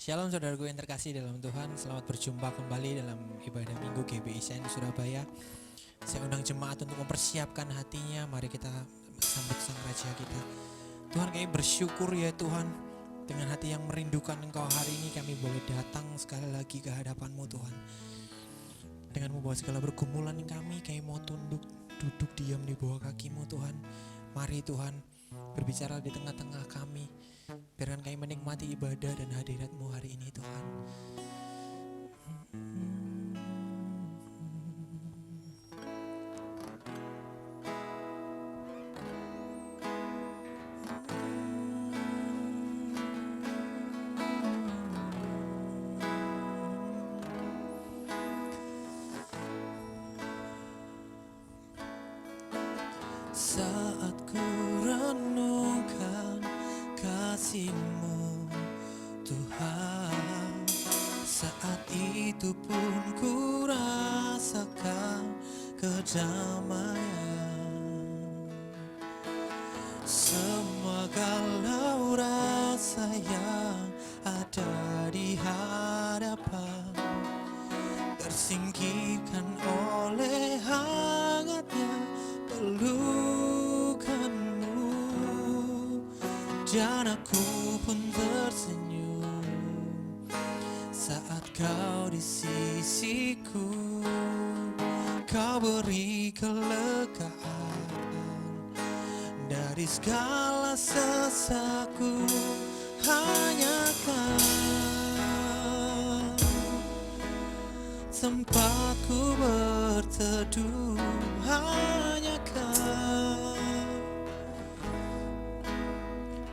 Shalom saudaraku yang terkasih dalam Tuhan. Selamat berjumpa kembali dalam ibadah Minggu GBI Sen di Surabaya. Saya undang jemaat untuk mempersiapkan hatinya. Mari kita sambut Sang Raja kita. Tuhan, kami bersyukur ya Tuhan, dengan hati yang merindukan Engkau hari ini kami boleh datang sekali lagi ke hadapan-Mu Tuhan. Dengan membawa segala pergumulan kami mau tunduk, duduk diam di bawah kaki-Mu Tuhan. Mari Tuhan, berbicara di tengah-tengah kami. Biarkan kami menikmati ibadah dan hadirat-Mu hari ini Tuhan. Saat ku renungkan kasih-Mu Tuhan, saat itu pun ku rasakan kedamaian. Semua galau rasa yang ada di hadapan tersingkirkan oleh hangatnya pelukan-Mu, dan aku pun tersenyum saat Kau di sisiku. Kau beri kelegaan dari segala sesaku. Hanya Kau tempatku berteduh, hanya Kau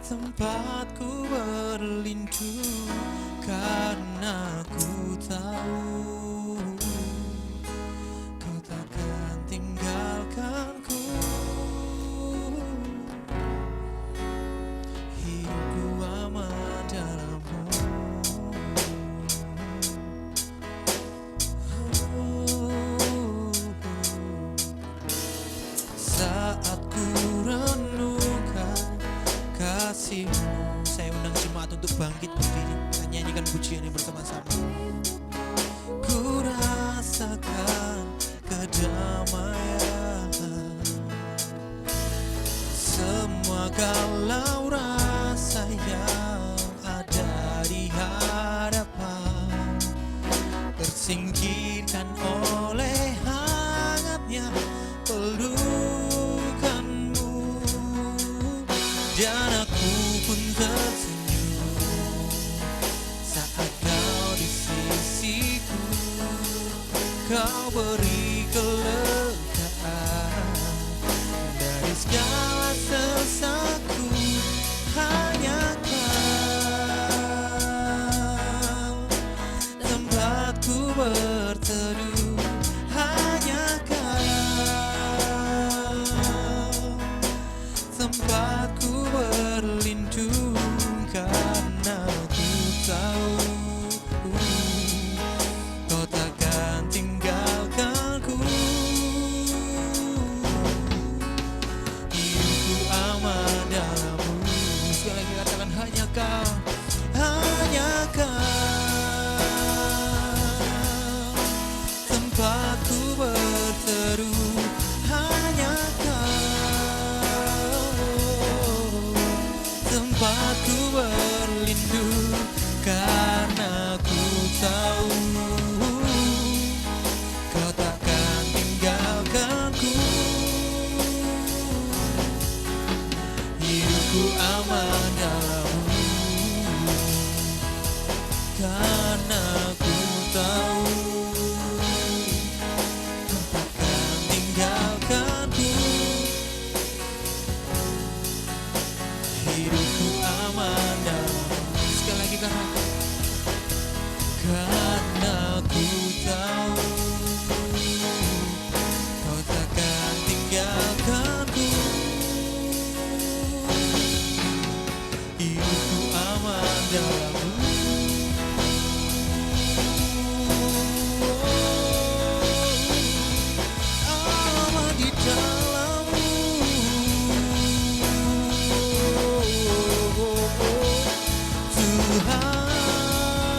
tempatku berlindung, karena ku tahu Kau takkan tinggalkanku. Hidupku aman dalam-Mu. Saat ku renungkan kasih-Mu, saya undang jemaat untuk bangkit berdiri. Kita nyanyikan pujian ini bersama-sama. Ku rasakan kedamaian, semua galau rasa yang ada di hadapan tersingkirkan oleh hangatnya pelukan-Mu, dan aku pun tersenyum saat Kau di sisiku. Kau beri kelegaan dari segala sesaku. Hanya Kau tempatku berteduh, hanya Kau tempatku berlindung, karena ku tahu Kau takkan tinggalkanku. Hidupku aman dalam-Mu. Sekali lagi katakan, hanya Kau, hanya Kau tempatku berteduh, hanya Kau tempatku berlindung, karena ku tahu Kau takkan tinggalkanku. Hidupku aman dalam-Mu, karena ku tahu Kau takkan tinggalkanku. Hidupku aman dalam-Mu. Sekali lagi, karena ku tahu Kau takkan tinggalkanku. Hidupku aman dalam-Mu. Aman di dalam-Mu. Tuhan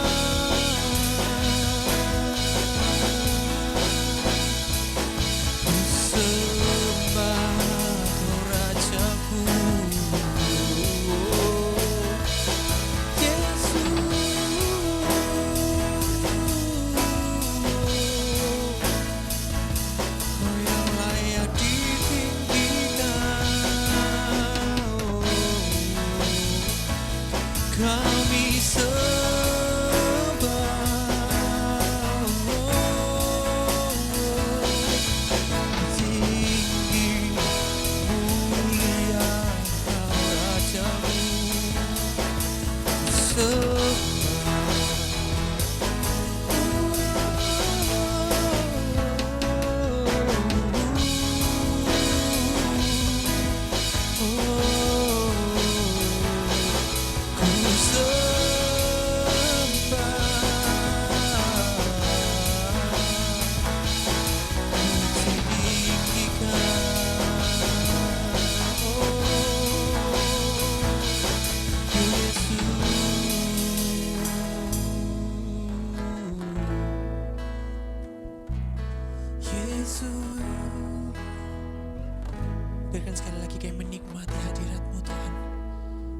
Biarkan sekali lagi kami menikmati hadirat-Mu Tuhan,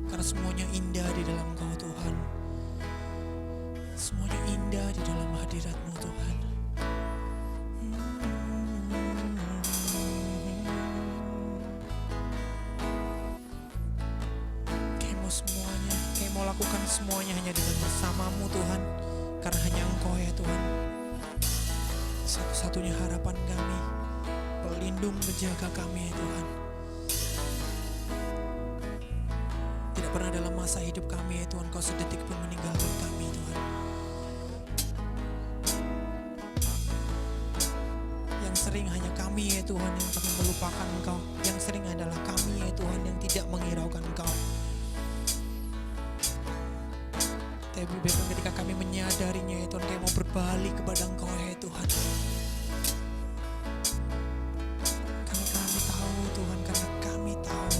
karena semuanya indah di dalam Engkau Tuhan. Semuanya indah di dalam hadirat-Mu Tuhan. Kami mau semuanya, kami mau lakukan semuanya hanya dengan bersama-Mu Tuhan, karena hanya Engkau ya Tuhan, satu-satunya harapan kami, pelindung penjaga kami ya Tuhan. Tidak pernah dalam masa hidup kami ya Tuhan Kau sedetik pun meninggalkan kami Tuhan. Yang sering hanya kami ya Tuhan yang kami melupakan Engkau. Yang sering adalah kami ya Tuhan yang tidak menghiraukan Engkau. Tapi biarkan ketika kami menyadarinya ya Tuhan, kami mau berbalik kepada Engkau ya Tuhan. Kami tahu Tuhan, karena kami tahu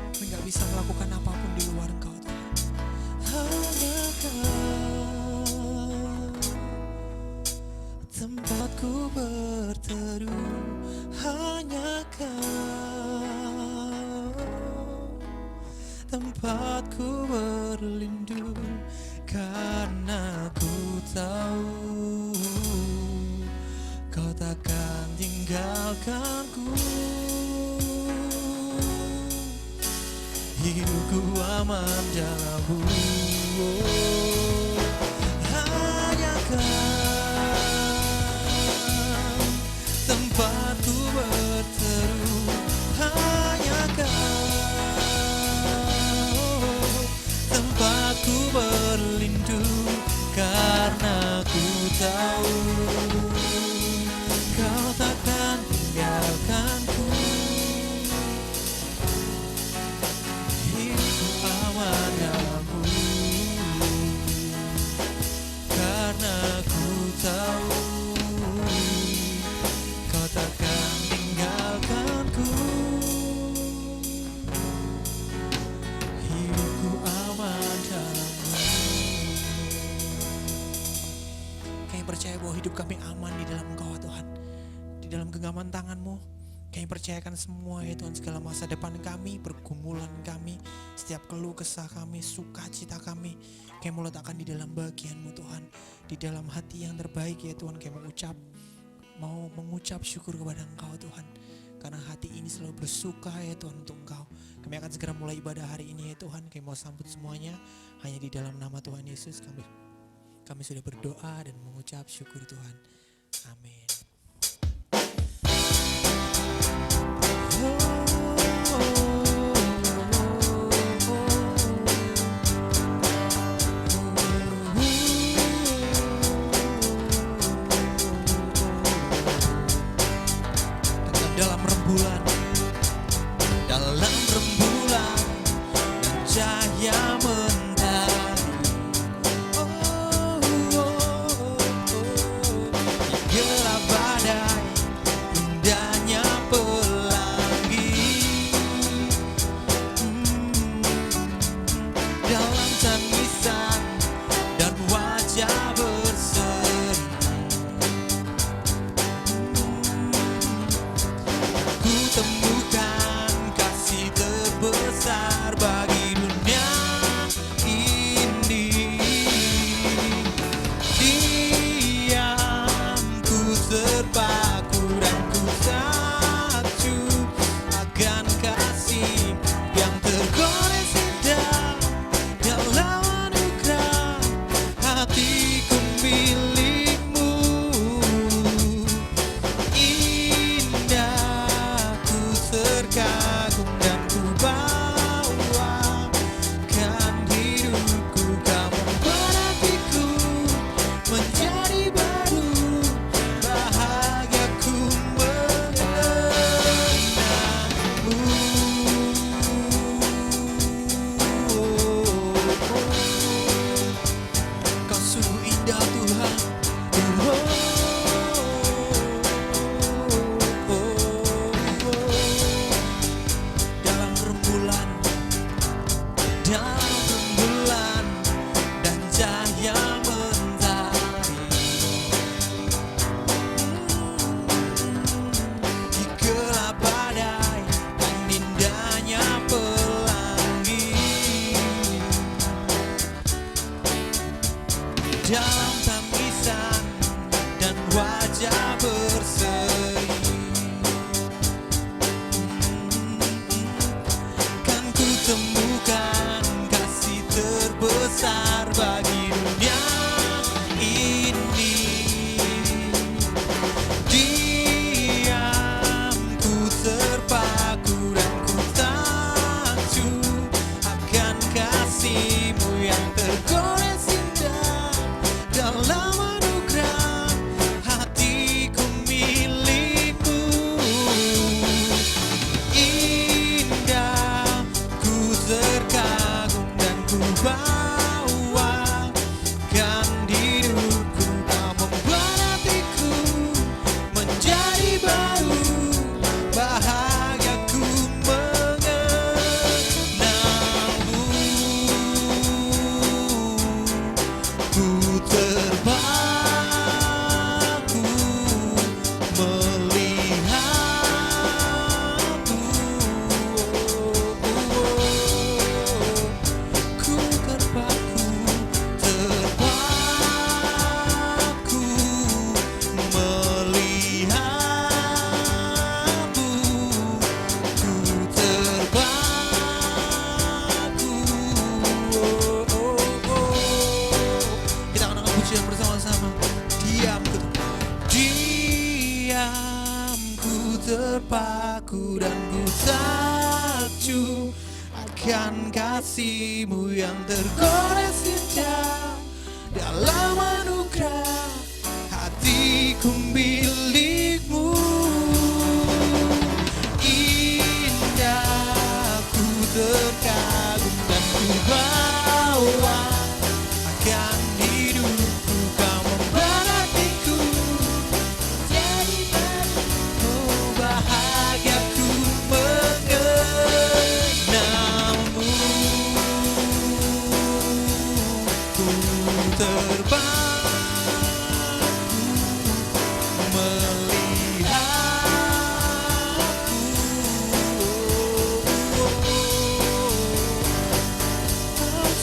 kami gak bisa melakukan apapun di luar Engkau Tuhan. Hanya Kau tempatku berteduh, hanya Kau tempatku berlindung, karena ku tahu Kau takkan tinggalkanku. Hidupku aman dalam-Mu, hanya Kau tempatku berteduh, hanya Kau tempatku berlindung, karena ku tahu Kau takkan tinggalkanku. Hidupku aman dalam-Mu, karena ku tahu Kau takkan tinggalkanku. Hidupku aman dalam-Mu. Kami percaya bahwa hidup kami aman di dalam Engkau Tuhan, di dalam genggaman tangan-Mu. Kami percayakan semua ya Tuhan, segala masa depan kami, pergumulan kami, setiap keluh kesah kami, sukacita kami, kami mau letakkan di dalam bagian-Mu Tuhan, di dalam hati yang terbaik ya Tuhan. Kami mau mengucap syukur kepada Engkau Tuhan, karena hati ini selalu bersuka ya Tuhan untuk Engkau. Kami akan segera mulai ibadah hari ini ya Tuhan. Kami mau sambut semuanya hanya di dalam nama Tuhan Yesus. Kami sudah berdoa dan mengucap syukur Tuhan. Amin. Dalam rembulan dan cahaya mentari, di gelap badai, indahnya pelangi, dalam tangisan dan wajah berseri, ku temukan kasih terbesar bagi dunia ini. Diamku terpaku dan ku takjub akan kasih yang tergores indah dalam anugerah hatiku milik-Mu. Indah ku terkagum dan ku bawakan hidupku, Kau membuat hatiku menjadi baru, bahagiaku mengenangmu. Kau sungguh indah Tuhan. Dalam rembulan dan cahaya mentari, dalam tangisan dan wajah berseri. Kan ku temukan kasih terbesar bagi dunia ini. Diamku terpaku dan ku takjub akan kasih-Mu yang tergores indah. Dalam anugerah hatiku milik-Mu. Indah ku terkagum dan ku bawakan hidupku. Kau membuat hatiku menjadi baru, bahagiaku mengenalmu. Ku terpaku melihatmu. Ku terpaku melihatmu. Ku terpaku. Kita akan angkat pujian bersama-sama. Diamku terpaku dan ku takjub akan kasih-Mu yang tergores indah. Dalam anugerah hatiku milik-Mu. Indah ku terkagum dan ku bawa akan hidupku. Kau membuat hatiku jadi baru, oh bahagiaku mengenalmu. Ku terpaku melihatmu.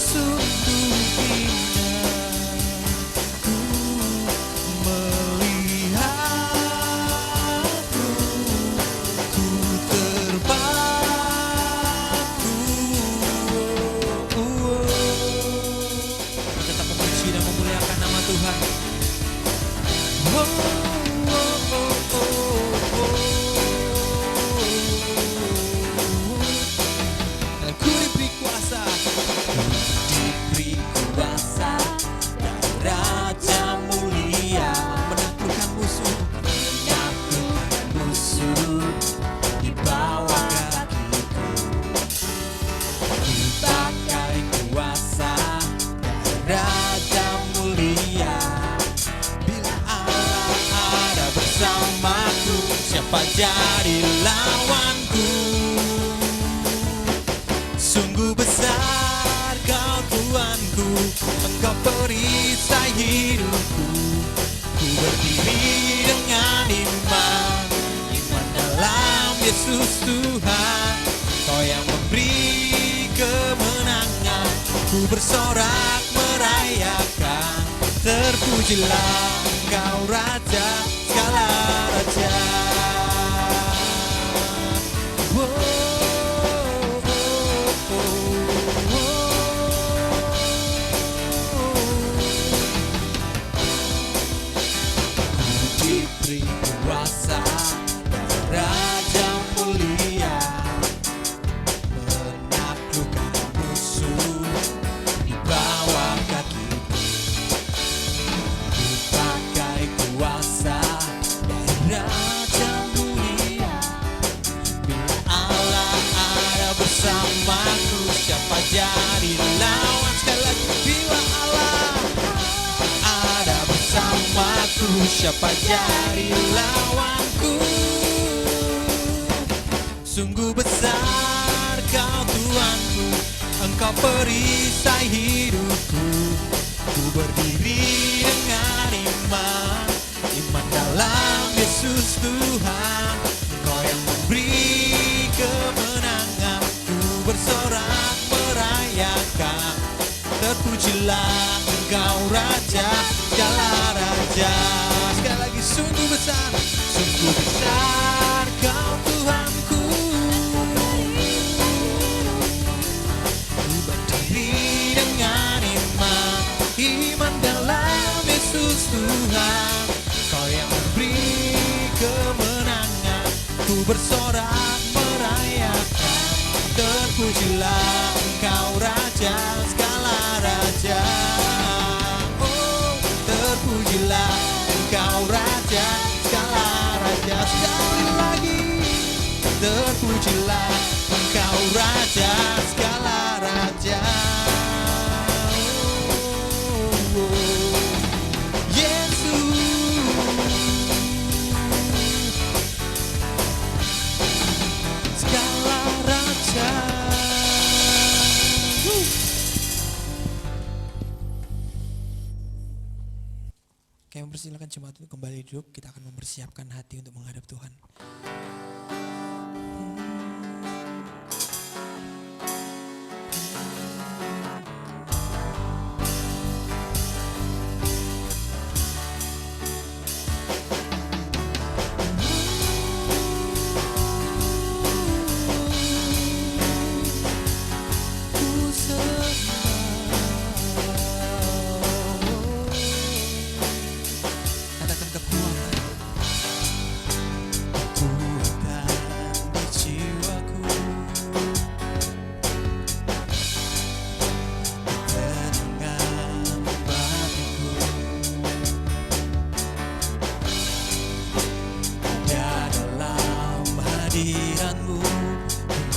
Sungguh indah ku melihatmu. Ku terpaku. Tetap memuji dan memuliakan nama Tuhan. Oh, oh, oh, oh, oh. Ku diberi kuasa, diberi kuasa dari Raja mulia menaklukkan musuh, menaklukkan musuh di bawah kakiku. Ku pakai kuasa dari Raja mulia. Bila Allah ada bersamaku, siapa jadi lawanku? Sungguh besar Kau Tuanku, Engkau perisai hidupku. Ku berdiri dengan iman, iman dalam Yesus Tuhan. Kau yang memberi kemenangan, ku bersorak merayakan. Terpujilah Engkau Raja segala raja. Diberi kuasa dari Raja mulia menaklukkan musuh di bawah kakiku. Ku pakai kuasa dari Raja mulia. Bila Allah ada bersamaku, siapa jadi lawan? Sekali lagi, bila Allah ada bersamaku, siapa jadi lawanku? Sungguh besar Kau Tuanku, Engkau perisai hidupku. Ku berdiri dengan iman, iman dalam Yesus Tuhan. Kau yang memberi kemenangan, ku bersorak merayakan. Terpujilah Engkau Raja, segala Raja. Sekali lagi, sungguh besar Kau Tuhanku. Ku berdiri dengan iman dalam Yesus Tuhan. Kau yang memberi kemenangan, ku bersorak merayakan. Terpujilah Engkau Raja, segala Raja. Oh, terpujilah Engkau Raja, segala Raja. Sekali lagi, terpujilah Engkau Raja, segala Raja. Oh, Yesus, segala Raja. Kami mempersilakan jemaat untuk kembali duduk. Kita akan mempersiapkan hati untuk menghadap Tuhan.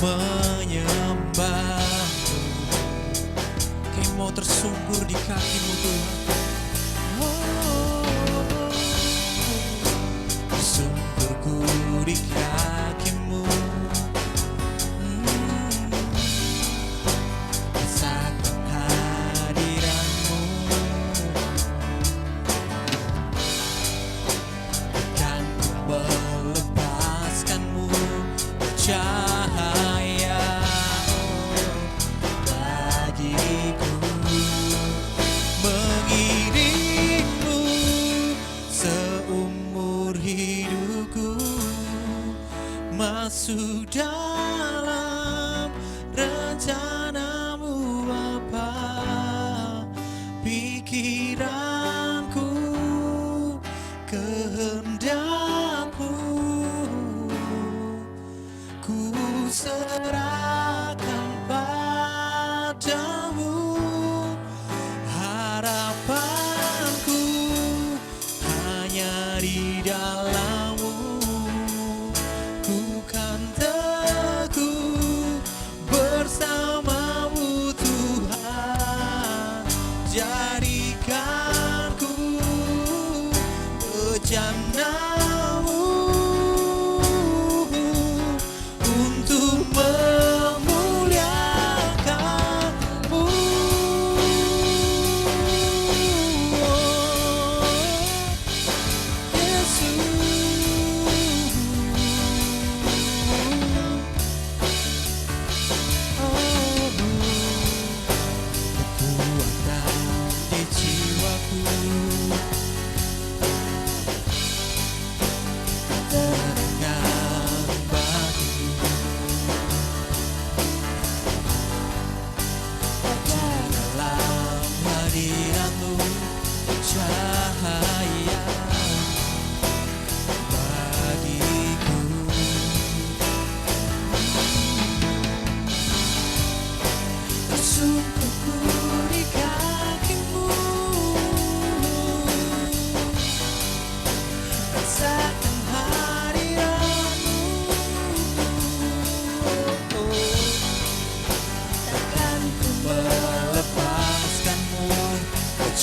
Menyembahmu, kami mau tersungkur di kaki-Mu Tuhan. Tersungkurku di kaki-Mu, rasakan hadirat-Mu. Akan ku melepaskan-Mu cahaya bagiku, mengiringmu seumur hidupku, masuk dalam rencana-Mu apa pikiranku, kehendak-Mu. Ku serahkan padamu, harapanku hanya di dalam-Mu. Ku kan teguh bersama-Mu Tuhan, jadikanku bejana-Mu untuk memuliakan-Mu.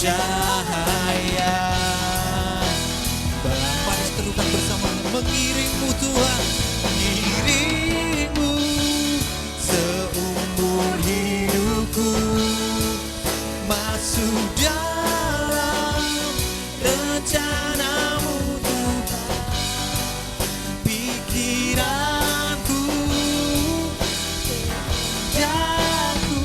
cahaya. Mari seterukan bersama mengiringmu Tuhan, mengiringmu seumur hidupku, masuk dalam rencanamu Tuhan. Pikiranku, daku,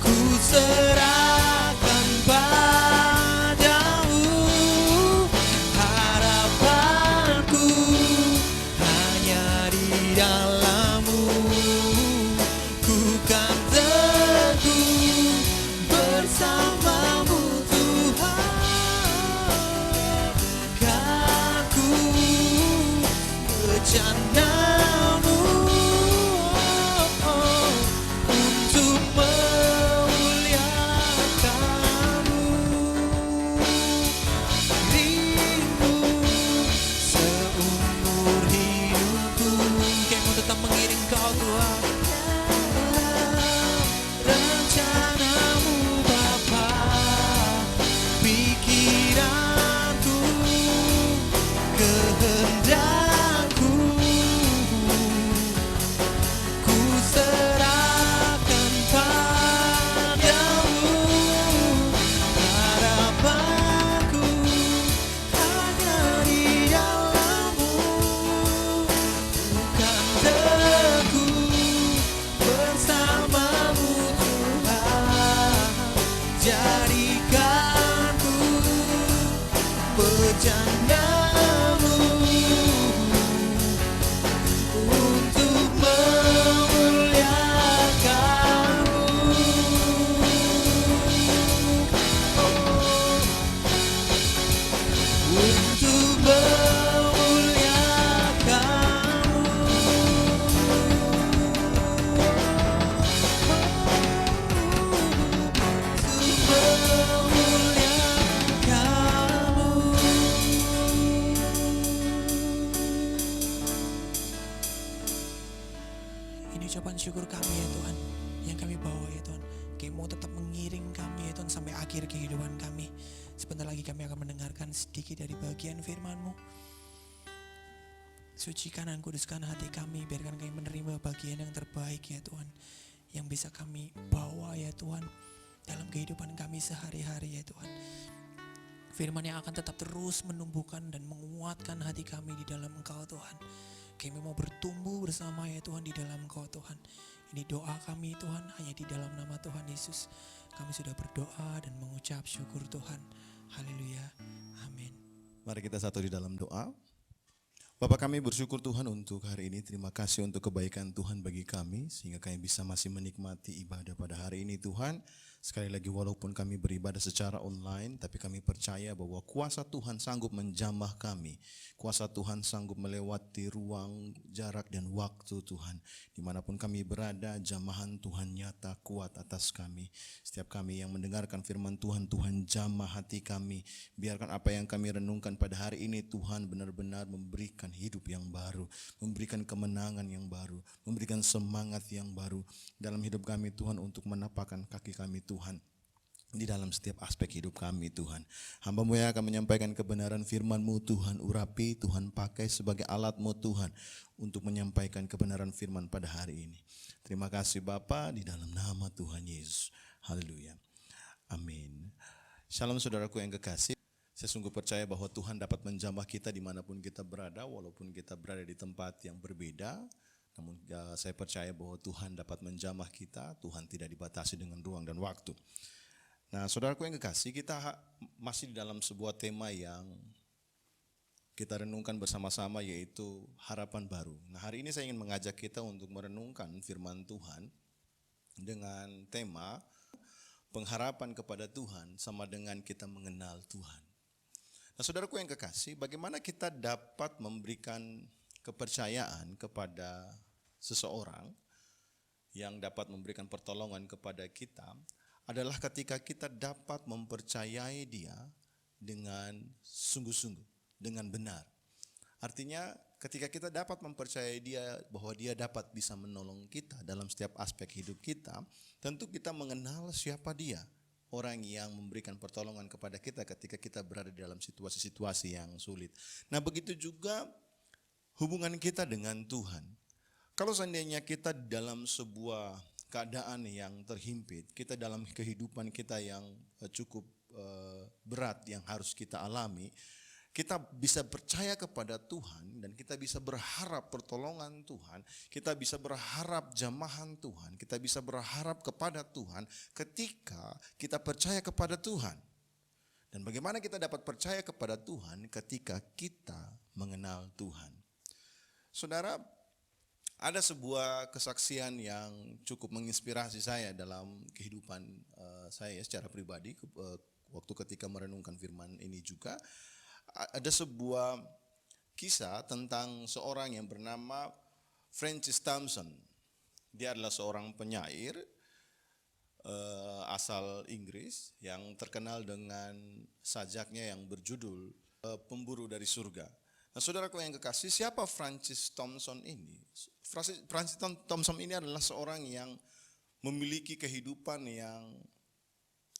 ku serahkan padamu. Harapanku hanya di dalam-Mu. Ku kan teguh bersama-Mu Tuhan. Kan ku bercanda-Mu untuk memuliakan-Mu. Rindu seumur hidupku, kayak mau tetap mengiring Kau Tuhan. Rencana-Mu Bapa, pikiranku, kehendakku, ku serahkan padamu. Harapanku hanya di dalam-Mu. Bukan teguh bersama-Mu Tuhan. Jadikanku bercanda-Mu untuk memuliakan-Mu. Untuk ini ucapan syukur kami ya Tuhan, yang kami bawa ya Tuhan. Kami mau tetap mengiring kami ya Tuhan sampai akhir kehidupan kami. Sebentar lagi kami akan mendengarkan sedikit dari bagian firman-Mu. Sucikan dan kuduskan hati kami, biarkan kami menerima bagian yang terbaik ya Tuhan, yang bisa kami bawa ya Tuhan dalam kehidupan kami sehari-hari ya Tuhan. Firman yang akan tetap terus menumbuhkan dan menguatkan hati kami di dalam Engkau Tuhan. Kami mau bertumbuh bersama ya Tuhan di dalam Engkau Tuhan. Ini doa kami Tuhan, hanya di dalam nama Tuhan Yesus. Kami sudah berdoa dan mengucap syukur Tuhan. Haleluya. Amin. Mari kita satu di dalam doa. Bapak, kami bersyukur Tuhan untuk hari ini. Terima kasih untuk kebaikan Tuhan bagi kami, sehingga kami bisa masih menikmati ibadah pada hari ini Tuhan. Sekali lagi, walaupun kami beribadah secara online, tapi kami percaya bahwa kuasa Tuhan sanggup menjamah kami. Kuasa Tuhan sanggup melewati ruang, jarak, dan waktu Tuhan. Dimanapun kami berada, jamahan Tuhan nyata kuat atas kami. Setiap kami yang mendengarkan firman Tuhan, Tuhan jamah hati kami. Biarkan apa yang kami renungkan pada hari ini Tuhan benar-benar memberikan hidup yang baru, memberikan kemenangan yang baru, memberikan semangat yang baru dalam hidup kami Tuhan, untuk menapakkan kaki kami Tuhan di dalam setiap aspek hidup kami Tuhan. Hamba-Mu yang akan menyampaikan kebenaran firman-Mu Tuhan, urapi Tuhan, pakai sebagai alat-Mu Tuhan untuk menyampaikan kebenaran firman pada hari ini. Terima kasih Bapa, di dalam nama Tuhan Yesus. Haleluya. Amin. Shalom saudaraku yang kekasih. Saya sungguh percaya bahwa Tuhan dapat menjamah kita dimanapun kita berada, walaupun kita berada di tempat yang berbeda. Namun saya percaya bahwa Tuhan dapat menjamah kita. Tuhan tidak dibatasi dengan ruang dan waktu. Nah, saudaraku yang kekasih, kita masih di dalam sebuah tema yang kita renungkan bersama-sama, yaitu harapan baru. Nah, hari ini saya ingin mengajak kita untuk merenungkan firman Tuhan dengan tema pengharapan kepada Tuhan sama dengan kita mengenal Tuhan. Nah, saudaraku yang kekasih, bagaimana kita dapat memberikan kepercayaan kepada seseorang yang dapat memberikan pertolongan kepada kita adalah ketika kita dapat mempercayai dia dengan sungguh-sungguh, dengan benar. Artinya ketika kita dapat mempercayai dia bahwa dia dapat bisa menolong kita dalam setiap aspek hidup kita, tentu kita mengenal siapa dia, orang yang memberikan pertolongan kepada kita ketika kita berada di dalam situasi-situasi yang sulit. Nah, begitu juga hubungan kita dengan Tuhan. Kalau seandainya kita dalam sebuah keadaan yang terhimpit, kita dalam kehidupan kita yang cukup berat yang harus kita alami, kita bisa percaya kepada Tuhan dan kita bisa berharap pertolongan Tuhan, kita bisa berharap jamahan Tuhan, kita bisa berharap kepada Tuhan ketika kita percaya kepada Tuhan. Dan bagaimana kita dapat percaya kepada Tuhan ketika kita mengenal Tuhan. Saudara, ada sebuah kesaksian yang cukup menginspirasi saya dalam kehidupan saya secara pribadi waktu ketika merenungkan firman ini juga. Ada sebuah kisah tentang seorang yang bernama Francis Thompson. Dia adalah seorang penyair asal Inggris yang terkenal dengan sajaknya yang berjudul Pemburu dari Surga. Nah, saudaraku yang kekasih, siapa Francis Thompson ini? Francis Thompson ini adalah seorang yang memiliki kehidupan yang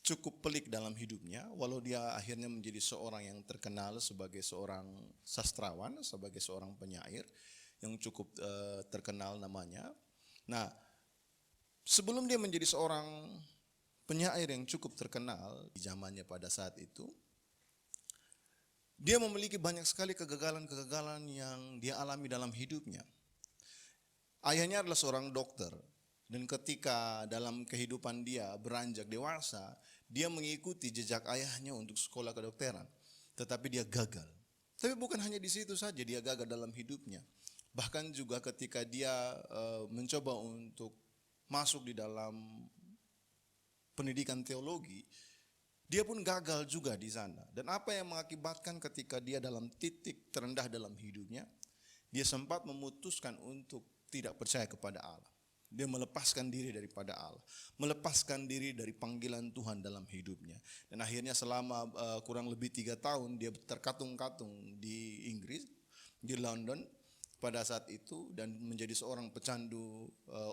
cukup pelik dalam hidupnya, walau dia akhirnya menjadi seorang yang terkenal sebagai seorang sastrawan, sebagai seorang penyair yang cukup terkenal namanya. Nah, sebelum dia menjadi seorang penyair yang cukup terkenal di zamannya pada saat itu, dia memiliki banyak sekali kegagalan-kegagalan yang dia alami dalam hidupnya. Ayahnya adalah seorang dokter, dan ketika dalam kehidupan dia beranjak dewasa, dia mengikuti jejak ayahnya untuk sekolah kedokteran, tetapi dia gagal. Tapi bukan hanya di situ saja dia gagal dalam hidupnya. Bahkan juga ketika dia mencoba untuk masuk di dalam pendidikan teologi, dia pun gagal juga di sana. Dan apa yang mengakibatkan ketika dia dalam titik terendah dalam hidupnya, dia sempat memutuskan untuk tidak percaya kepada Allah. Dia melepaskan diri daripada Allah, melepaskan diri dari panggilan Tuhan dalam hidupnya. Dan akhirnya selama kurang lebih 3 tahun dia terkatung-katung di Inggris, di London pada saat itu, dan menjadi seorang pecandu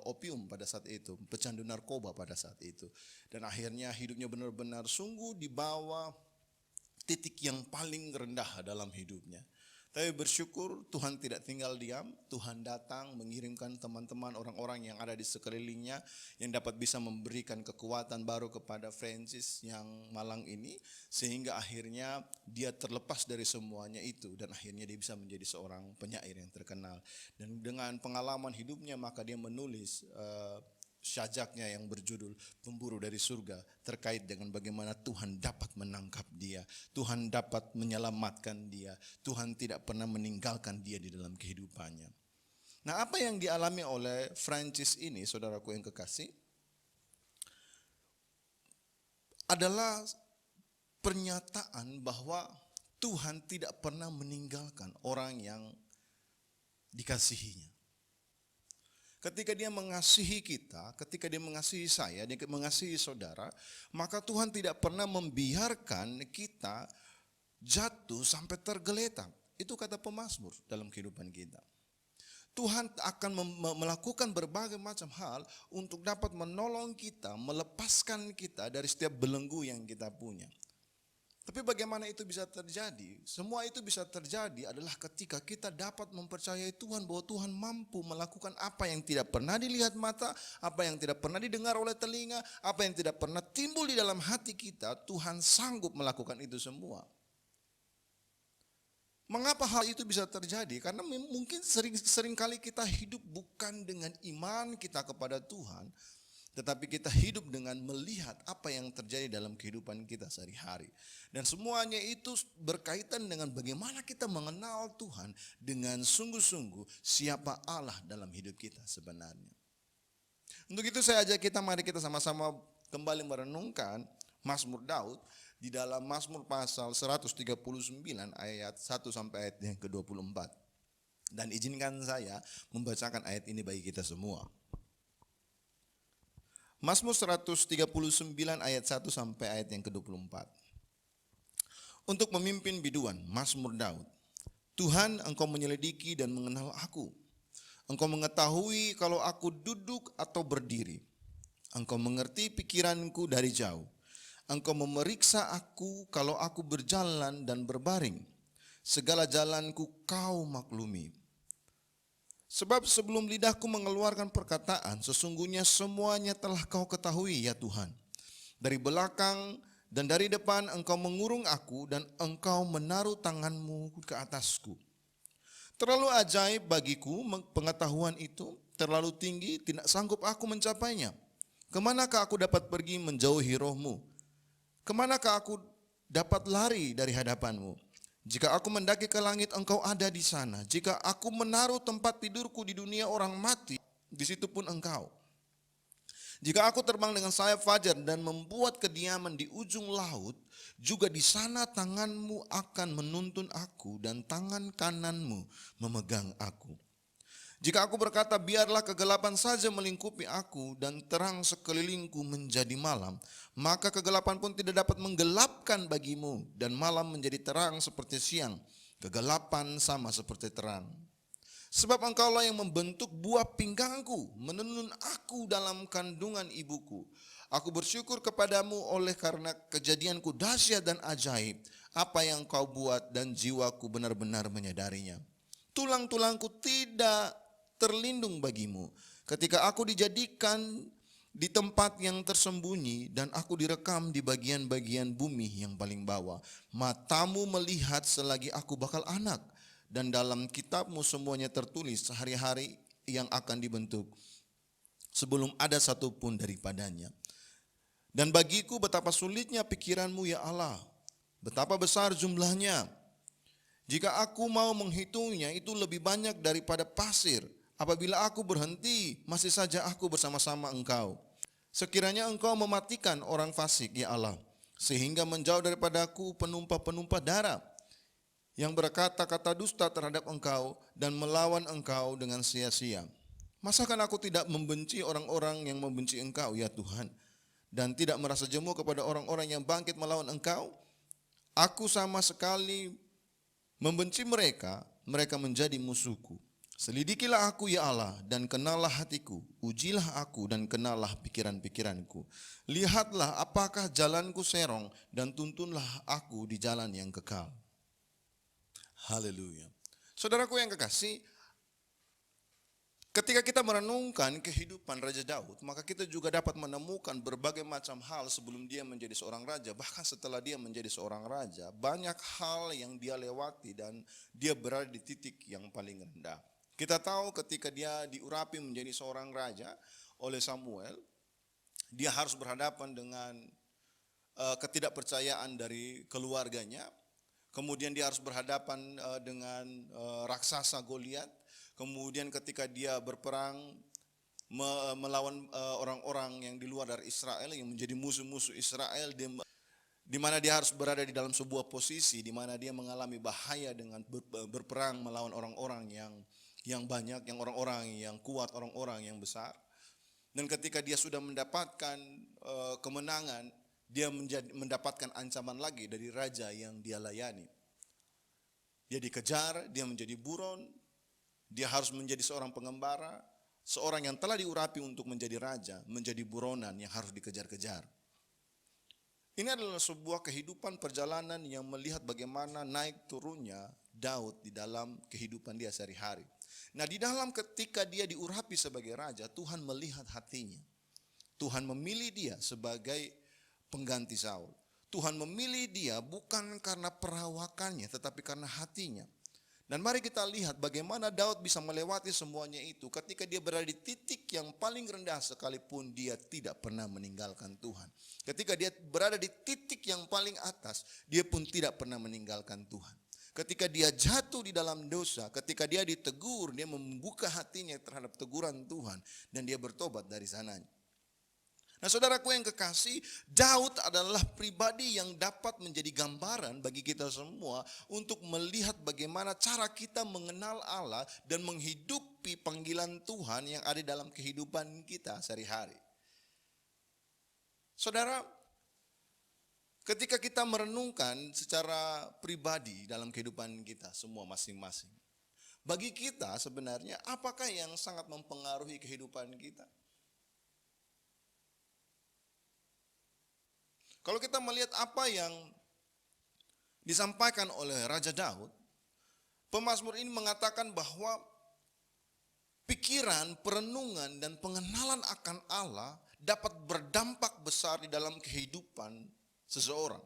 opium pada saat itu, pecandu narkoba pada saat itu. Dan akhirnya hidupnya benar-benar sungguh di bawah titik yang paling rendah dalam hidupnya. Tapi bersyukur Tuhan tidak tinggal diam, Tuhan datang mengirimkan teman-teman, orang-orang yang ada di sekelilingnya yang dapat bisa memberikan kekuatan baru kepada Francis yang malang ini, sehingga akhirnya dia terlepas dari semuanya itu dan akhirnya dia bisa menjadi seorang penyair yang terkenal. Dan dengan pengalaman hidupnya maka dia menulis sajaknya yang berjudul Pemburu dari Surga, terkait dengan bagaimana Tuhan dapat menangkap dia, Tuhan dapat menyelamatkan dia, Tuhan tidak pernah meninggalkan dia di dalam kehidupannya. Nah, apa yang dialami oleh Francis ini, saudaraku yang kekasih, adalah pernyataan bahwa Tuhan tidak pernah meninggalkan orang yang dikasihinya. Ketika dia mengasihi kita, ketika dia mengasihi saya, dia mengasihi saudara, maka Tuhan tidak pernah membiarkan kita jatuh sampai tergeletak. Itu kata pemazmur dalam kehidupan kita. Tuhan akan melakukan berbagai macam hal untuk dapat menolong kita, melepaskan kita dari setiap belenggu yang kita punya. Tapi bagaimana itu bisa terjadi? Semua itu bisa terjadi adalah ketika kita dapat mempercayai Tuhan bahwa Tuhan mampu melakukan apa yang tidak pernah dilihat mata, apa yang tidak pernah didengar oleh telinga, apa yang tidak pernah timbul di dalam hati kita, Tuhan sanggup melakukan itu semua. Mengapa hal itu bisa terjadi? Karena mungkin sering kali kita hidup bukan dengan iman kita kepada Tuhan, tetapi kita hidup dengan melihat apa yang terjadi dalam kehidupan kita sehari-hari. Dan semuanya itu berkaitan dengan bagaimana kita mengenal Tuhan dengan sungguh-sungguh siapa Allah dalam hidup kita sebenarnya. Untuk itu saya ajak kita, mari kita sama-sama kembali merenungkan Mazmur Daud di dalam Mazmur pasal 139 ayat 1 sampai ayat yang ke-24. Dan izinkan saya membacakan ayat ini bagi kita semua. Mazmur 139 ayat 1 sampai ayat yang ke-24. Untuk memimpin biduan, Mazmur Daud. Tuhan, Engkau menyelidiki dan mengenal aku. Engkau mengetahui kalau aku duduk atau berdiri. Engkau mengerti pikiranku dari jauh. Engkau memeriksa aku kalau aku berjalan dan berbaring. Segala jalanku Kau maklumi. Sebab sebelum lidahku mengeluarkan perkataan, sesungguhnya semuanya telah Kau ketahui ya Tuhan. Dari belakang Dan dari depan engkau mengurung aku dan engkau menaruh tanganmu ke atasku. Terlalu ajaib bagiku pengetahuan itu, terlalu tinggi, tidak sanggup aku mencapainya. Kemanakah aku dapat pergi menjauhi rohmu? Kemanakah aku dapat lari dari hadapanmu? Jika aku mendaki ke langit, engkau ada di sana. Jika aku menaruh tempat tidurku di dunia orang mati, di situ pun engkau. Jika aku terbang dengan sayap fajar dan membuat kediaman di ujung laut, juga di sana tanganmu akan menuntun aku dan tangan kananmu memegang aku. Jika aku berkata biarlah kegelapan saja melingkupi aku dan terang sekelilingku menjadi malam, maka kegelapan pun tidak dapat menggelapkan bagimu dan malam menjadi terang seperti siang, kegelapan sama seperti terang. Sebab engkaulah yang membentuk buah pinggangku, menenun aku dalam kandungan ibuku. Aku bersyukur kepadamu oleh karena kejadianku dahsyat dan ajaib, apa yang kau buat dan jiwaku benar-benar menyadarinya. Tulang-tulangku tidak terlindung bagimu. Ketika aku dijadikan di tempat yang tersembunyi dan aku direkam di bagian-bagian bumi yang paling bawah. Matamu melihat selagi aku bakal anak. Dan dalam kitabmu semuanya tertulis hari-hari yang akan dibentuk sebelum ada satu pun daripadanya. Dan bagiku betapa sulitnya pikiranmu ya Allah, betapa besar jumlahnya. Jika aku mau menghitungnya itu lebih banyak daripada pasir. Apabila aku berhenti masih saja aku bersama-sama engkau. Sekiranya engkau mematikan orang fasik ya Allah, sehingga menjauh daripadaku penumpah-penumpah darah yang berkata-kata dusta terhadap engkau dan melawan engkau dengan sia-sia. Masakan aku tidak membenci orang-orang yang membenci engkau ya Tuhan, dan tidak merasa jemu kepada orang-orang yang bangkit melawan engkau? Aku sama sekali membenci mereka, mereka menjadi musuhku. Selidikilah aku ya Allah dan kenallah hatiku, ujilah aku dan kenallah pikiran-pikiranku. Lihatlah apakah jalanku serong dan tuntunlah aku di jalan yang kekal. Haleluya. Saudaraku yang kekasih, ketika kita merenungkan kehidupan Raja Daud, maka kita juga dapat menemukan berbagai macam hal sebelum dia menjadi seorang raja. Bahkan setelah dia menjadi seorang raja, banyak hal yang dia lewati dan dia berada di titik yang paling rendah. Kita tahu ketika dia diurapi menjadi seorang raja oleh Samuel, dia harus berhadapan dengan ketidakpercayaan dari keluarganya. Kemudian dia harus berhadapan dengan raksasa Goliat. Kemudian ketika dia berperang melawan orang-orang yang di luar dari Israel, yang menjadi musuh-musuh Israel, di mana dia harus berada di dalam sebuah posisi di mana dia mengalami bahaya dengan berperang melawan orang-orang yang banyak, yang orang-orang yang kuat, orang-orang yang besar. Dan ketika dia sudah mendapatkan kemenangan, dia mendapatkan ancaman lagi dari raja yang dia layani. Dia dikejar, dia menjadi buron, dia harus menjadi seorang pengembara, seorang yang telah diurapi untuk menjadi raja, menjadi buronan yang harus dikejar-kejar. Ini adalah sebuah kehidupan perjalanan yang melihat bagaimana naik turunnya Daud di dalam kehidupan dia sehari-hari. Nah, di dalam ketika dia diurapi sebagai raja, Tuhan melihat hatinya. Tuhan memilih dia sebagai pengganti Saul. Tuhan memilih dia bukan karena perawakannya, tetapi karena hatinya. Dan mari kita lihat bagaimana Daud bisa melewati semuanya itu ketika dia berada di titik yang paling rendah sekalipun dia tidak pernah meninggalkan Tuhan. Ketika dia berada di titik yang paling atas, dia pun tidak pernah meninggalkan Tuhan. Ketika dia jatuh di dalam dosa, ketika dia ditegur, dia membuka hatinya terhadap teguran Tuhan dan dia bertobat dari sananya. Nah, saudaraku yang kekasih, Daud adalah pribadi yang dapat menjadi gambaran bagi kita semua untuk melihat bagaimana cara kita mengenal Allah dan menghidupi panggilan Tuhan yang ada dalam kehidupan kita sehari-hari. Saudara, ketika kita merenungkan secara pribadi dalam kehidupan kita semua masing-masing, bagi kita sebenarnya apakah yang sangat mempengaruhi kehidupan kita? Kalau kita melihat apa yang disampaikan oleh Raja Daud, pemazmur ini mengatakan bahwa pikiran, perenungan, dan pengenalan akan Allah dapat berdampak besar di dalam kehidupan seseorang.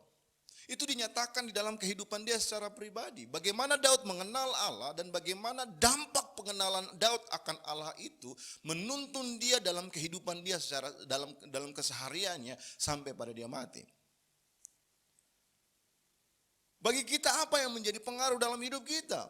Itu dinyatakan di dalam kehidupan dia secara pribadi. Bagaimana Daud mengenal Allah dan bagaimana dampak pengenalan Daud akan Allah itu menuntun dia dalam kehidupan dia secara dalam kesehariannya sampai pada dia mati. Bagi kita apa yang menjadi pengaruh dalam hidup kita?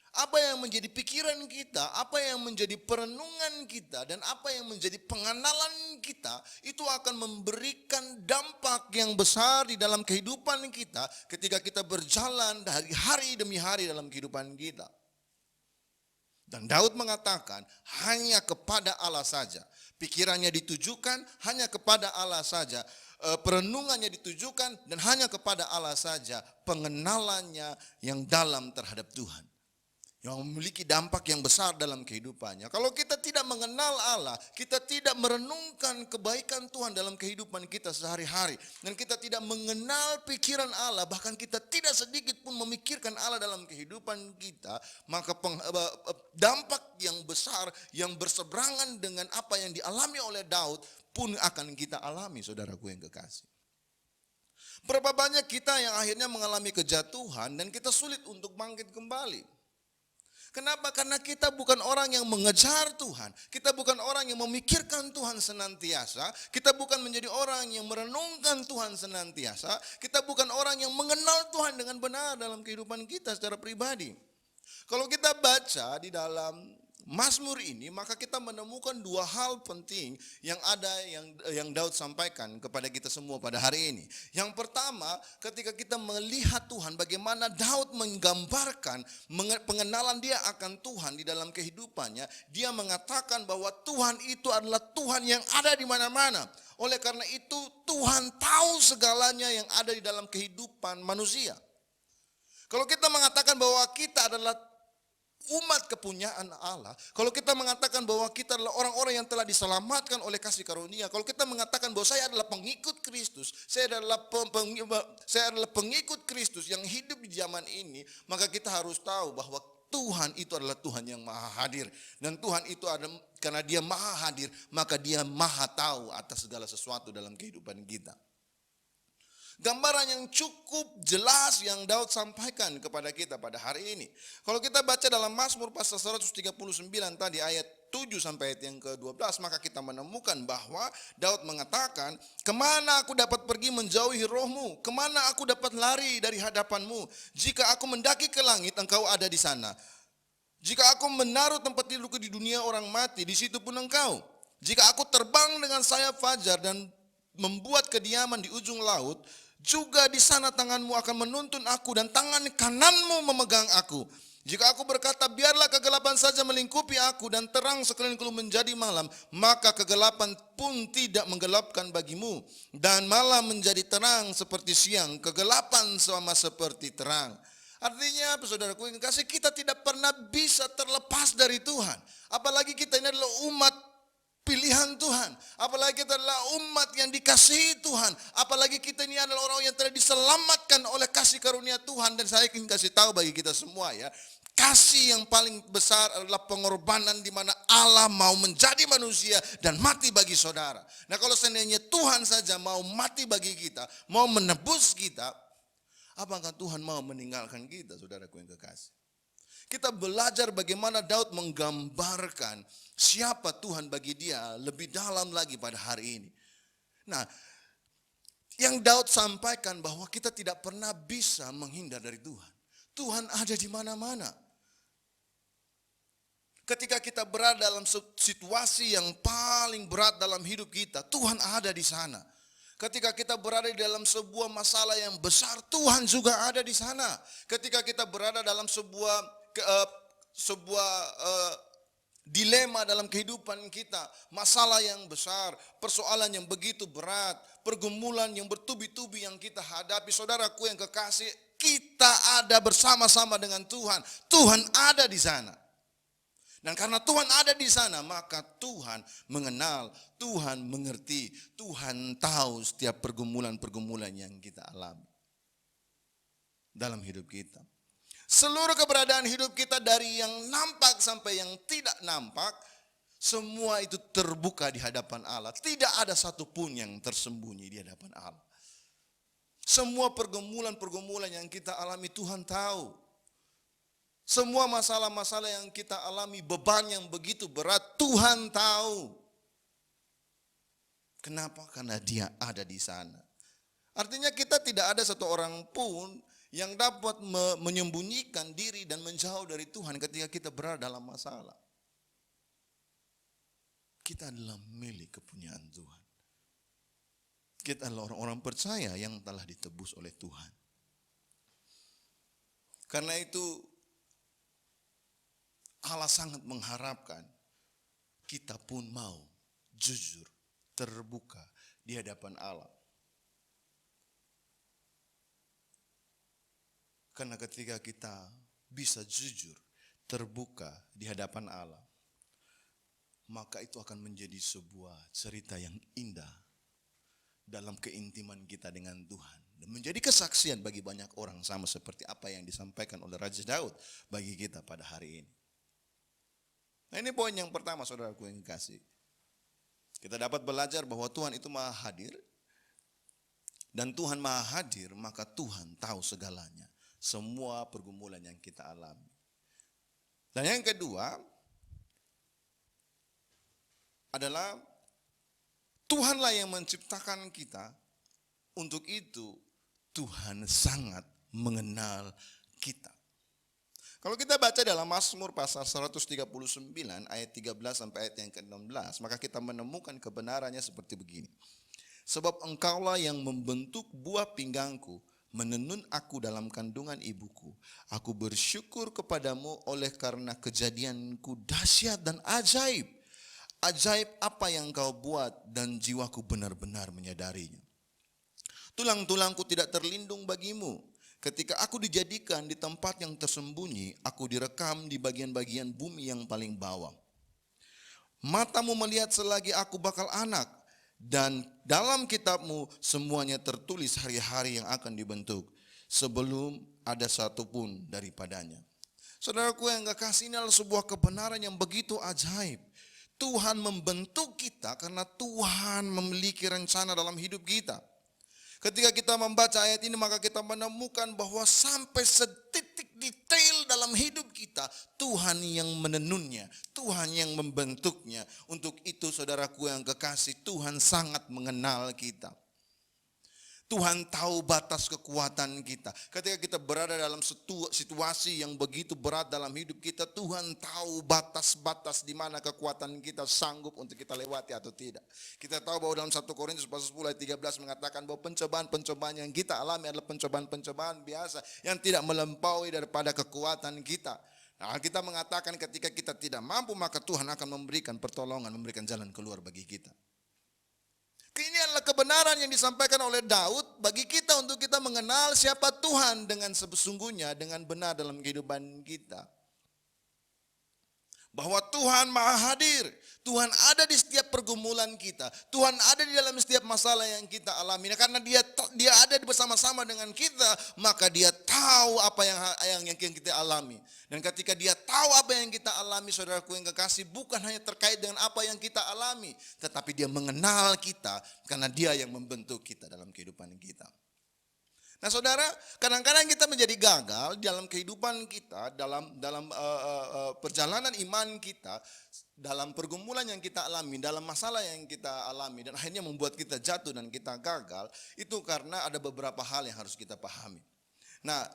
Apa yang menjadi pikiran kita, apa yang menjadi perenungan kita, dan apa yang menjadi pengenalan kita, itu akan memberikan dampak yang besar di dalam kehidupan kita ketika kita berjalan dari hari demi hari dalam kehidupan kita. Dan Daud mengatakan hanya kepada Allah saja. Pikirannya ditujukan hanya kepada Allah saja. Perenungannya ditujukan dan hanya kepada Allah saja. Pengenalannya yang dalam terhadap Tuhan, yang memiliki dampak yang besar dalam kehidupannya. Kalau kita tidak mengenal Allah, kita tidak merenungkan kebaikan Tuhan dalam kehidupan kita sehari-hari, dan kita tidak mengenal pikiran Allah, bahkan kita tidak sedikit pun memikirkan Allah dalam kehidupan kita, maka dampak yang besar yang berseberangan dengan apa yang dialami oleh Daud pun akan kita alami, saudaraku yang kekasih. Berapa banyak kita yang akhirnya mengalami kejatuhan dan kita sulit untuk bangkit kembali. Kenapa? Karena kita bukan orang yang mengejar Tuhan. Kita bukan orang yang memikirkan Tuhan senantiasa. Kita bukan menjadi orang yang merenungkan Tuhan senantiasa. Kita bukan orang yang mengenal Tuhan dengan benar dalam kehidupan kita secara pribadi. Kalau kita baca di dalam Mazmur ini, maka kita menemukan dua hal penting yang ada yang Daud sampaikan kepada kita semua pada hari ini. Yang pertama, ketika kita melihat Tuhan, bagaimana Daud menggambarkan pengenalan dia akan Tuhan di dalam kehidupannya, dia mengatakan bahwa Tuhan itu adalah Tuhan yang ada di mana-mana. Oleh karena itu, Tuhan tahu segalanya yang ada di dalam kehidupan manusia. Kalau kita mengatakan bahwa kita adalah umat kepunyaan Allah, kalau kita mengatakan bahwa kita adalah orang-orang yang telah diselamatkan oleh kasih karunia, kalau kita mengatakan bahwa saya adalah pengikut Kristus, saya adalah pengikut Kristus yang hidup di zaman ini, maka kita harus tahu bahwa Tuhan itu adalah Tuhan yang maha hadir. Dan Tuhan itu adalah, karena dia maha hadir, maka dia maha tahu atas segala sesuatu dalam kehidupan kita. Gambaran yang cukup jelas yang Daud sampaikan kepada kita pada hari ini. Kalau kita baca dalam Mazmur pasal 139 tadi ayat 7 sampai ayat yang ke-12, maka kita menemukan bahwa Daud mengatakan, kemana aku dapat pergi menjauhi rohmu? Kemana aku dapat lari dari hadapanmu? Jika aku mendaki ke langit, engkau ada di sana. Jika aku menaruh tempat tidurku di dunia orang mati, di situ pun engkau. Jika aku terbang dengan sayap fajar dan membuat kediaman di ujung laut, juga di sana tanganmu akan menuntun aku dan tangan kananmu memegang aku. Jika aku berkata biarlah kegelapan saja melingkupi aku dan terang sekelilingku menjadi malam, maka kegelapan pun tidak menggelapkan bagimu, dan malam menjadi terang seperti siang, kegelapan sama seperti terang. Artinya, saudaraku yang kasih, kita tidak pernah bisa terlepas dari Tuhan. Apalagi kita ini adalah umat pilihan Tuhan, apalagi kita adalah umat yang dikasihi Tuhan, apalagi kita ini adalah orang yang telah diselamatkan oleh kasih karunia Tuhan. Dan saya ingin kasih tahu bagi kita semua ya, kasih yang paling besar adalah pengorbanan di mana Allah mau menjadi manusia dan mati bagi saudara. Nah, kalau seandainya Tuhan saja mau mati bagi kita, mau menebus kita, apakah Tuhan mau meninggalkan kita, saudaraku yang kekasih? Kita belajar bagaimana Daud menggambarkan siapa Tuhan bagi dia lebih dalam lagi pada hari ini. Nah, yang Daud sampaikan bahwa kita tidak pernah bisa menghindar dari Tuhan. Tuhan ada di mana-mana. Ketika kita berada dalam situasi yang paling berat dalam hidup kita, Tuhan ada di sana. Ketika kita berada di dalam sebuah masalah yang besar, Tuhan juga ada di sana. Ketika kita berada dalam sebuah dilema dalam kehidupan kita, masalah yang besar, persoalan yang begitu berat, pergumulan yang bertubi-tubi yang kita hadapi, saudaraku yang kekasih, kita ada bersama-sama dengan Tuhan. Tuhan ada di sana. Dan karena Tuhan ada di sana, maka Tuhan mengenal, Tuhan mengerti, Tuhan tahu setiap pergumulan-pergumulan yang kita alami dalam hidup kita. Seluruh keberadaan hidup kita dari yang nampak sampai yang tidak nampak, semua itu terbuka di hadapan Allah. Tidak ada satupun yang tersembunyi di hadapan Allah. Semua pergumulan-pergumulan yang kita alami Tuhan tahu. Semua masalah-masalah yang kita alami, beban yang begitu berat, Tuhan tahu. Kenapa? Karena Dia ada di sana. Artinya kita tidak ada satu orang pun yang dapat menyembunyikan diri dan menjauh dari Tuhan ketika kita berada dalam masalah. Kita adalah milik kepunyaan Tuhan. Kita adalah orang-orang percaya yang telah ditebus oleh Tuhan. Karena itu Allah sangat mengharapkan kita pun mau jujur, terbuka di hadapan Allah. Karena ketika kita bisa jujur, terbuka di hadapan Allah, maka itu akan menjadi sebuah cerita yang indah dalam keintiman kita dengan Tuhan. Dan menjadi kesaksian bagi banyak orang sama seperti apa yang disampaikan oleh Raja Daud bagi kita pada hari ini. Nah, ini poin yang pertama, saudaraku yang kasih. Kita dapat belajar bahwa Tuhan itu maha hadir. Dan Tuhan maha hadir, maka Tuhan tahu segalanya. Semua pergumulan yang kita alami. Dan yang kedua adalah Tuhanlah yang menciptakan kita. Untuk itu Tuhan sangat mengenal kita. Kalau kita baca dalam Mazmur pasal 139 ayat 13 sampai ayat yang ke-16, maka kita menemukan kebenarannya seperti begini. Sebab engkaulah yang membentuk buah pinggangku, menenun aku dalam kandungan ibuku. Aku bersyukur kepadamu oleh karena kejadianku dahsyat dan ajaib. Ajaib apa yang kau buat dan jiwaku benar-benar menyadarinya. Tulang-tulangku tidak terlindung bagimu. Ketika aku dijadikan di tempat yang tersembunyi, aku direkam di bagian-bagian bumi yang paling bawah. Matamu melihat selagi aku bakal anak, dan dalam kitabmu semuanya tertulis hari-hari yang akan dibentuk, sebelum ada satupun daripadanya. Saudaraku yang kekasih, ini adalah sebuah kebenaran yang begitu ajaib. Tuhan membentuk kita karena Tuhan memiliki rencana dalam hidup kita. Ketika kita membaca ayat ini, maka kita menemukan bahwa sampai setitik detail dalam hidup kita, Tuhan yang menenunnya, Tuhan yang membentuknya. Untuk itu saudaraku yang kekasih, Tuhan sangat mengenal kita. Tuhan tahu batas kekuatan kita. Ketika kita berada dalam situasi yang begitu berat dalam hidup kita, Tuhan tahu batas-batas di mana kekuatan kita sanggup untuk kita lewati atau tidak. Kita tahu bahwa dalam 1 Korintus pasal 10 ayat 13 mengatakan bahwa pencobaan-pencobaan yang kita alami adalah pencobaan-pencobaan biasa yang tidak melampaui daripada kekuatan kita. Nah, kita mengatakan ketika kita tidak mampu, maka Tuhan akan memberikan pertolongan, memberikan jalan keluar bagi kita. Ini adalah kebenaran yang disampaikan oleh Daud bagi kita untuk kita mengenal siapa Tuhan dengan sesungguhnya, dengan benar dalam kehidupan kita. Bahwa Tuhan maha hadir, Tuhan ada di setiap pergumulan kita, Tuhan ada di dalam setiap masalah yang kita alami. Karena dia ada bersama-sama dengan kita, maka dia tahu apa yang kita alami. Dan ketika dia tahu apa yang kita alami, saudaraku yang kekasih, bukan hanya terkait dengan apa yang kita alami, tetapi dia mengenal kita karena dia yang membentuk kita dalam kehidupan kita. Nah saudara, kadang-kadang kita menjadi gagal dalam kehidupan kita, dalam perjalanan iman kita, dalam pergumulan yang kita alami, dalam masalah yang kita alami, dan akhirnya membuat kita jatuh dan kita gagal, itu karena ada beberapa hal yang harus kita pahami. Nah,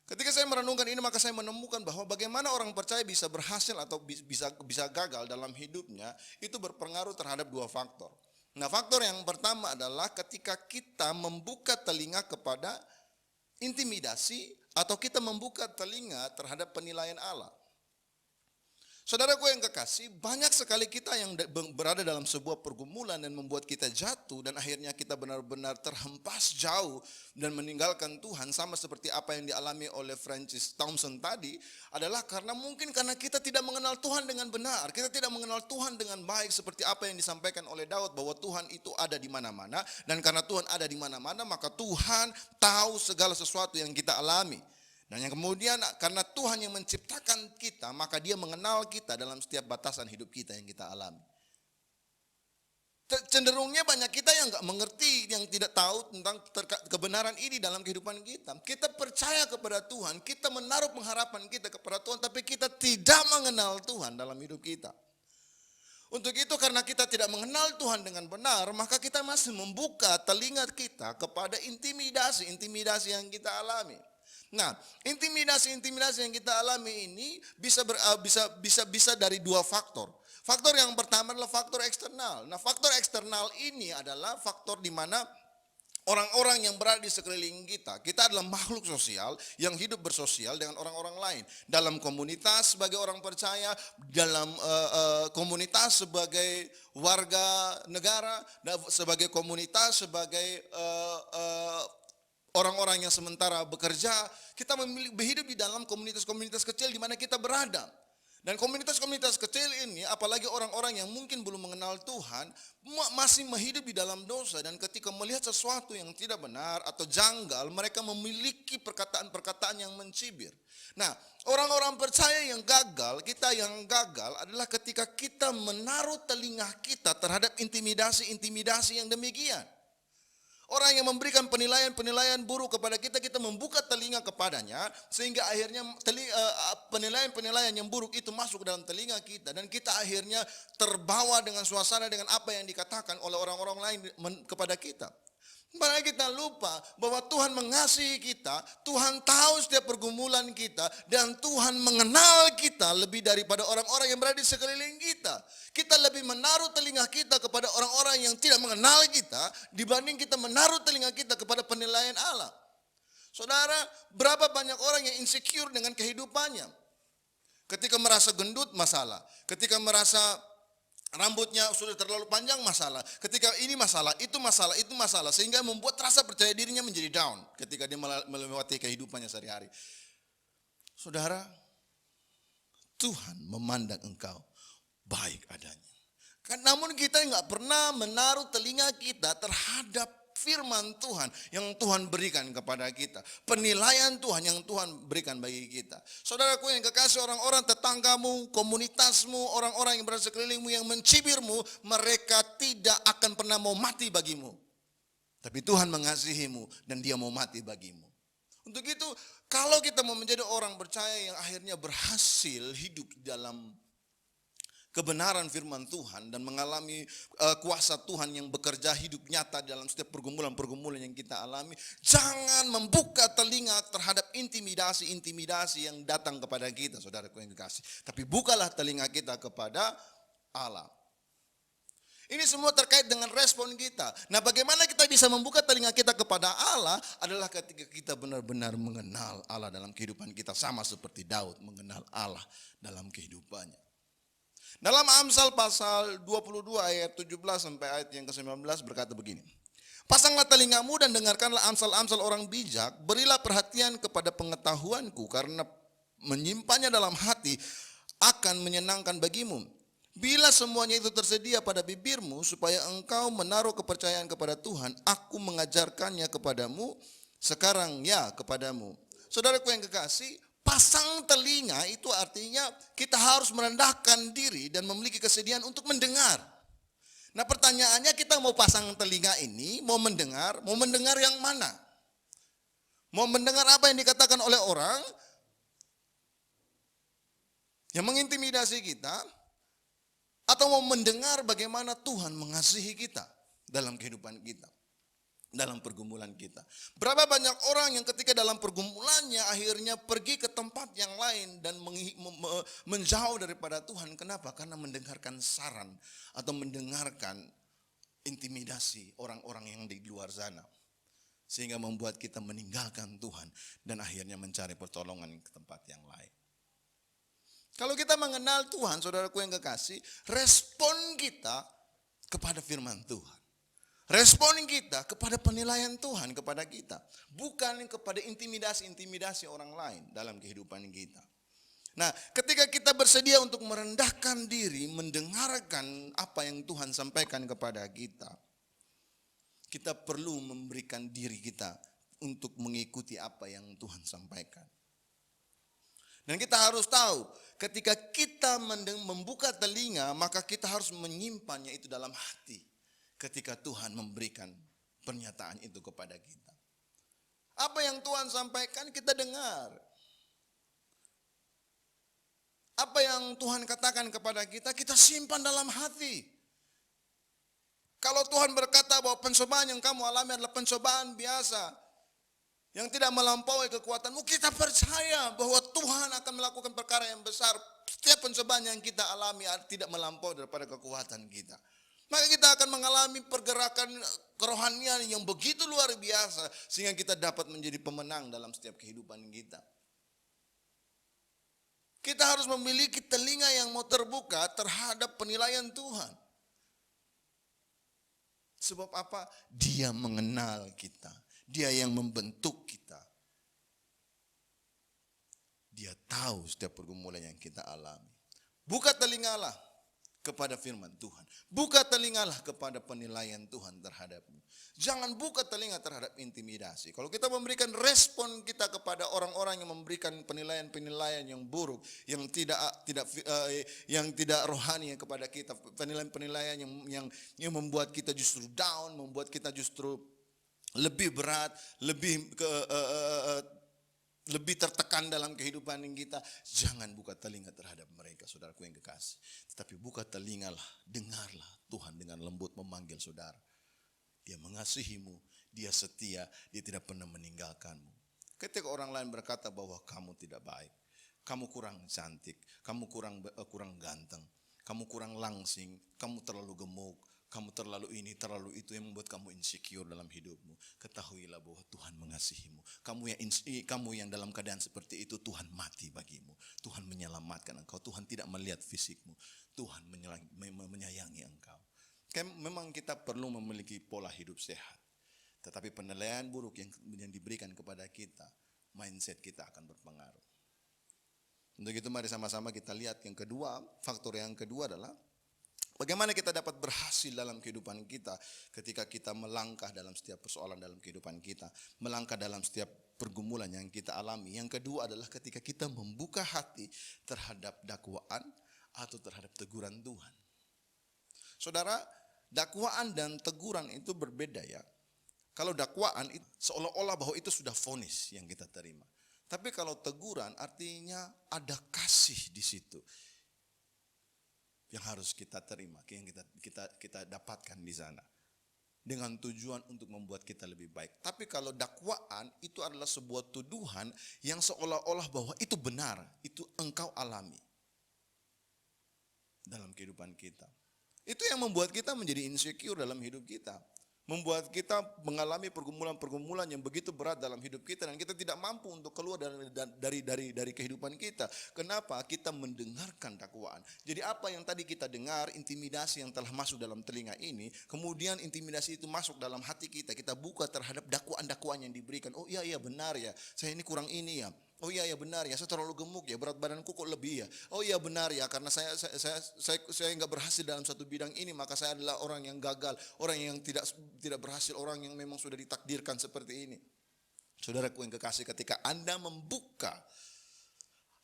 ketika saya merenungkan ini, maka saya menemukan bahwa bagaimana orang percaya bisa berhasil atau bisa gagal dalam hidupnya, itu berpengaruh terhadap dua faktor. Nah, faktor yang pertama adalah ketika kita membuka telinga kepada intimidasi atau kita membuka telinga terhadap penilaian Allah. Saudaraku yang kekasih, banyak sekali kita yang berada dalam sebuah pergumulan dan membuat kita jatuh dan akhirnya kita benar-benar terhempas jauh dan meninggalkan Tuhan, sama seperti apa yang dialami oleh Francis Thompson tadi, adalah karena kita tidak mengenal Tuhan dengan benar. Kita tidak mengenal Tuhan dengan baik seperti apa yang disampaikan oleh Daud bahwa Tuhan itu ada di mana-mana, dan karena Tuhan ada di mana-mana maka Tuhan tahu segala sesuatu yang kita alami. Dan yang kemudian karena Tuhan yang menciptakan kita, maka dia mengenal kita dalam setiap batasan hidup kita yang kita alami. cenderungnya banyak kita yang nggak mengerti, yang tidak tahu tentang kebenaran ini dalam kehidupan kita. Kita percaya kepada Tuhan, kita menaruh pengharapan kita kepada Tuhan, tapi kita tidak mengenal Tuhan dalam hidup kita. Untuk itu karena kita tidak mengenal Tuhan dengan benar, maka kita masih membuka telinga kita kepada intimidasi yang kita alami. Nah, intimidasi yang kita alami ini bisa dari dua faktor. Faktor yang pertama adalah faktor eksternal. Nah, faktor eksternal ini adalah faktor di mana orang-orang yang berada di sekeliling kita. Kita adalah makhluk sosial yang hidup bersosial dengan orang-orang lain. Dalam komunitas sebagai orang percaya, dalam komunitas sebagai warga negara, sebagai komunitas, sebagai orang-orang yang sementara bekerja. Kita hidup di dalam komunitas-komunitas kecil di mana kita berada. Dan komunitas-komunitas kecil ini, apalagi orang-orang yang mungkin belum mengenal Tuhan, masih hidup di dalam dosa. Dan ketika melihat sesuatu yang tidak benar atau janggal, mereka memiliki perkataan-perkataan yang mencibir. Nah, orang-orang percaya yang gagal, kita yang gagal adalah ketika kita menaruh telinga kita terhadap intimidasi yang demikian. Orang yang memberikan penilaian buruk kepada kita, kita membuka telinga kepadanya, sehingga akhirnya penilaian yang buruk itu masuk ke dalam telinga kita, dan kita akhirnya terbawa dengan suasana, dengan apa yang dikatakan oleh orang-orang lain kepada kita. Padahal kita lupa bahwa Tuhan mengasihi kita, Tuhan tahu setiap pergumulan kita, dan Tuhan mengenal kita lebih daripada orang-orang yang berada di sekeliling kita. Kita lebih menaruh telinga kita kepada orang-orang yang tidak mengenal kita dibanding kita menaruh telinga kita kepada penilaian Allah. Saudara, berapa banyak orang yang insecure dengan kehidupannya? Ketika merasa gendut, masalah. Ketika merasa rambutnya sudah terlalu panjang, masalah. Ketika ini masalah, itu masalah. Sehingga membuat rasa percaya dirinya menjadi down ketika dia melewati kehidupannya sehari-hari. Saudara, Tuhan memandang engkau baik adanya. Namun kita nggak pernah menaruh telinga kita terhadap firman Tuhan yang Tuhan berikan kepada kita. Penilaian Tuhan yang Tuhan berikan bagi kita. Saudaraku yang kekasih, orang-orang tetanggamu, komunitasmu, orang-orang yang berada sekelilingmu yang mencibirmu, mereka tidak akan pernah mau mati bagimu. Tapi Tuhan mengasihimu dan Dia mau mati bagimu. Untuk itu, kalau kita mau menjadi orang percaya yang akhirnya berhasil hidup dalam kebenaran firman Tuhan dan mengalami kuasa Tuhan yang bekerja hidup nyata dalam setiap pergumulan-pergumulan yang kita alami, jangan membuka telinga terhadap intimidasi yang datang kepada kita, saudaraku yang kekasih. Tapi bukalah telinga kita kepada Allah. Ini semua terkait dengan respon kita. Nah, bagaimana kita bisa membuka telinga kita kepada Allah adalah ketika kita benar-benar mengenal Allah dalam kehidupan kita, sama seperti Daud mengenal Allah dalam kehidupannya. Dalam Amsal pasal 22 ayat 17 sampai ayat yang ke-19 berkata begini. Pasanglah telingamu dan dengarkanlah amsal-amsal orang bijak, berilah perhatian kepada pengetahuanku, karena menyimpannya dalam hati akan menyenangkan bagimu. Bila semuanya itu tersedia pada bibirmu, supaya engkau menaruh kepercayaan kepada Tuhan, aku mengajarkannya kepadamu, sekarang ya kepadamu. Saudaraku yang kekasih, pasang telinga itu artinya kita harus merendahkan diri dan memiliki kesediaan untuk mendengar. Nah, pertanyaannya, kita mau pasang telinga ini, mau mendengar yang mana? Mau mendengar apa yang dikatakan oleh orang yang mengintimidasi kita, atau mau mendengar bagaimana Tuhan mengasihi kita dalam kehidupan kita, dalam pergumulan kita? Berapa banyak orang yang ketika dalam pergumulannya akhirnya pergi ke tempat yang lain dan menjauh daripada Tuhan. Kenapa? Karena mendengarkan saran atau mendengarkan intimidasi orang-orang yang di luar sana, sehingga membuat kita meninggalkan Tuhan dan akhirnya mencari pertolongan ke tempat yang lain. Kalau kita mengenal Tuhan, saudaraku yang kekasih, respon kita kepada firman Tuhan, respon kita kepada penilaian Tuhan kepada kita, bukan kepada intimidasi orang lain dalam kehidupan kita. Nah, ketika kita bersedia untuk merendahkan diri, mendengarkan apa yang Tuhan sampaikan kepada kita, kita perlu memberikan diri kita untuk mengikuti apa yang Tuhan sampaikan. Dan kita harus tahu, ketika kita membuka telinga, maka kita harus menyimpannya itu dalam hati. ketika Tuhan memberikan pernyataan itu kepada kita. Apa yang Tuhan sampaikan kita dengar. Apa yang Tuhan katakan kepada kita, kita simpan dalam hati. Kalau Tuhan berkata bahwa pencobaan yang kamu alami adalah pencobaan biasa, yang tidak melampaui kekuatanmu, kita percaya bahwa Tuhan akan melakukan perkara yang besar. Setiap pencobaan yang kita alami tidak melampaui daripada kekuatan kita. Maka kita akan mengalami pergerakan kerohanian yang begitu luar biasa, sehingga kita dapat menjadi pemenang dalam setiap kehidupan kita. Kita harus memiliki telinga yang mau terbuka terhadap penilaian Tuhan. Sebab apa? Dia mengenal kita. Dia yang membentuk kita. Dia tahu setiap pergumulan yang kita alami. Buka telingalah kepada firman Tuhan. Buka telingalah kepada penilaian Tuhan terhadapmu. Jangan buka telinga terhadap intimidasi. Kalau kita memberikan respon kita kepada orang-orang yang memberikan penilaian-penilaian yang buruk, yang tidak rohani kepada kita, penilaian-penilaian yang membuat kita justru down, membuat kita justru lebih berat, lebih tertekan dalam kehidupan kita. Jangan buka telinga terhadap mereka, saudaraku yang kekasih. Tetapi buka telingalah, dengarlah Tuhan dengan lembut memanggil saudara. Dia mengasihimu, dia setia, dia tidak pernah meninggalkanmu. Ketika orang lain berkata bahwa kamu tidak baik, kamu kurang cantik, kamu kurang ganteng, kamu kurang langsing, kamu terlalu gemuk, kamu terlalu ini, terlalu itu, yang membuat kamu insecure dalam hidupmu. Ketahuilah bahwa Tuhan mengasihimu. Kamu yang dalam keadaan seperti itu, Tuhan mati bagimu. Tuhan menyelamatkan engkau. Tuhan tidak melihat fisikmu. Tuhan menyayangi engkau. Memang kita perlu memiliki pola hidup sehat. Tetapi penilaian buruk yang diberikan kepada kita, mindset kita akan berpengaruh. Untuk itu mari sama-sama kita lihat yang kedua, faktor yang kedua adalah bagaimana kita dapat berhasil dalam kehidupan kita ketika kita melangkah dalam setiap persoalan dalam kehidupan kita, melangkah dalam setiap pergumulan yang kita alami. Yang kedua adalah ketika kita membuka hati terhadap dakwaan atau terhadap teguran Tuhan. Saudara, dakwaan dan teguran itu berbeda ya. Kalau dakwaan itu seolah-olah bahwa itu sudah vonis yang kita terima. Tapi kalau teguran artinya ada kasih di situ yang harus kita terima, yang kita dapatkan di sana dengan tujuan untuk membuat kita lebih baik. Tapi kalau dakwaan itu adalah sebuah tuduhan yang seolah-olah bahwa itu benar, itu engkau alami dalam kehidupan kita. Itu yang membuat kita menjadi insecure dalam hidup kita. Membuat kita mengalami pergumulan-pergumulan yang begitu berat dalam hidup kita, dan kita tidak mampu untuk keluar dari kehidupan kita. Kenapa? Kita mendengarkan dakwaan. Jadi apa yang tadi kita dengar, intimidasi yang telah masuk dalam telinga ini, kemudian intimidasi itu masuk dalam hati kita. Kita buka terhadap dakwaan-dakwaan yang diberikan. Oh iya benar ya, saya ini kurang ini ya. Oh iya benar ya, saya terlalu gemuk ya, berat badanku kok lebih ya. Oh iya benar ya, karena saya nggak berhasil dalam satu bidang ini, maka saya adalah orang yang gagal, orang yang tidak berhasil, orang yang memang sudah ditakdirkan seperti ini. Saudaraku yang kekasih, ketika Anda membuka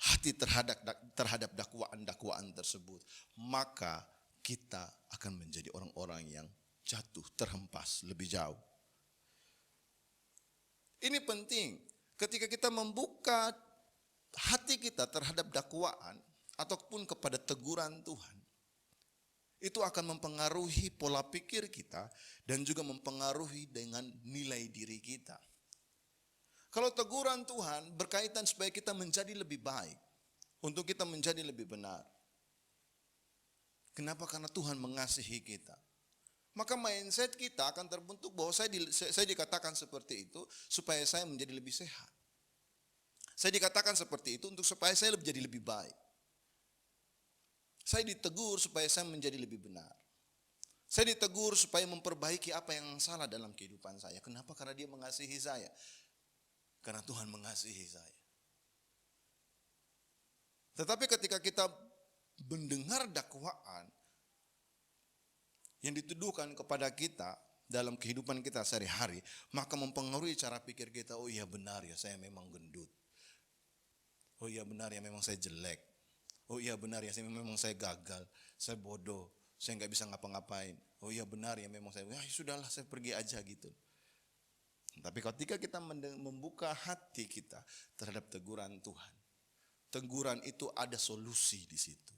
hati terhadap dakwaan-dakwaan tersebut, maka kita akan menjadi orang-orang yang jatuh, terhempas lebih jauh. Ini penting. Ketika kita membuka hati kita terhadap dakwaan ataupun kepada teguran Tuhan, itu akan mempengaruhi pola pikir kita dan juga mempengaruhi dengan nilai diri kita. Kalau teguran Tuhan berkaitan supaya kita menjadi lebih baik, untuk kita menjadi lebih benar. Kenapa? Karena Tuhan mengasihi kita. Maka mindset kita akan terbentuk bahwa saya dikatakan seperti itu supaya saya menjadi lebih sehat. Saya dikatakan seperti itu untuk supaya saya jadi lebih baik. Saya ditegur supaya saya menjadi lebih benar. Saya ditegur supaya memperbaiki apa yang salah dalam kehidupan saya. Kenapa? Karena Dia mengasihi saya. Karena Tuhan mengasihi saya. Tetapi ketika kita mendengar dakwaan yang dituduhkan kepada kita dalam kehidupan kita sehari-hari, maka mempengaruhi cara pikir kita. Oh iya benar ya, saya memang gendut. Oh iya benar ya, memang saya jelek. Oh iya benar ya, memang saya gagal, saya bodoh, Saya nggak bisa ngapa-ngapain. Oh iya benar ya, memang saya, ya sudahlah saya pergi aja gitu. Tapi ketika kita membuka hati kita terhadap teguran Tuhan, teguran itu ada solusi di situ.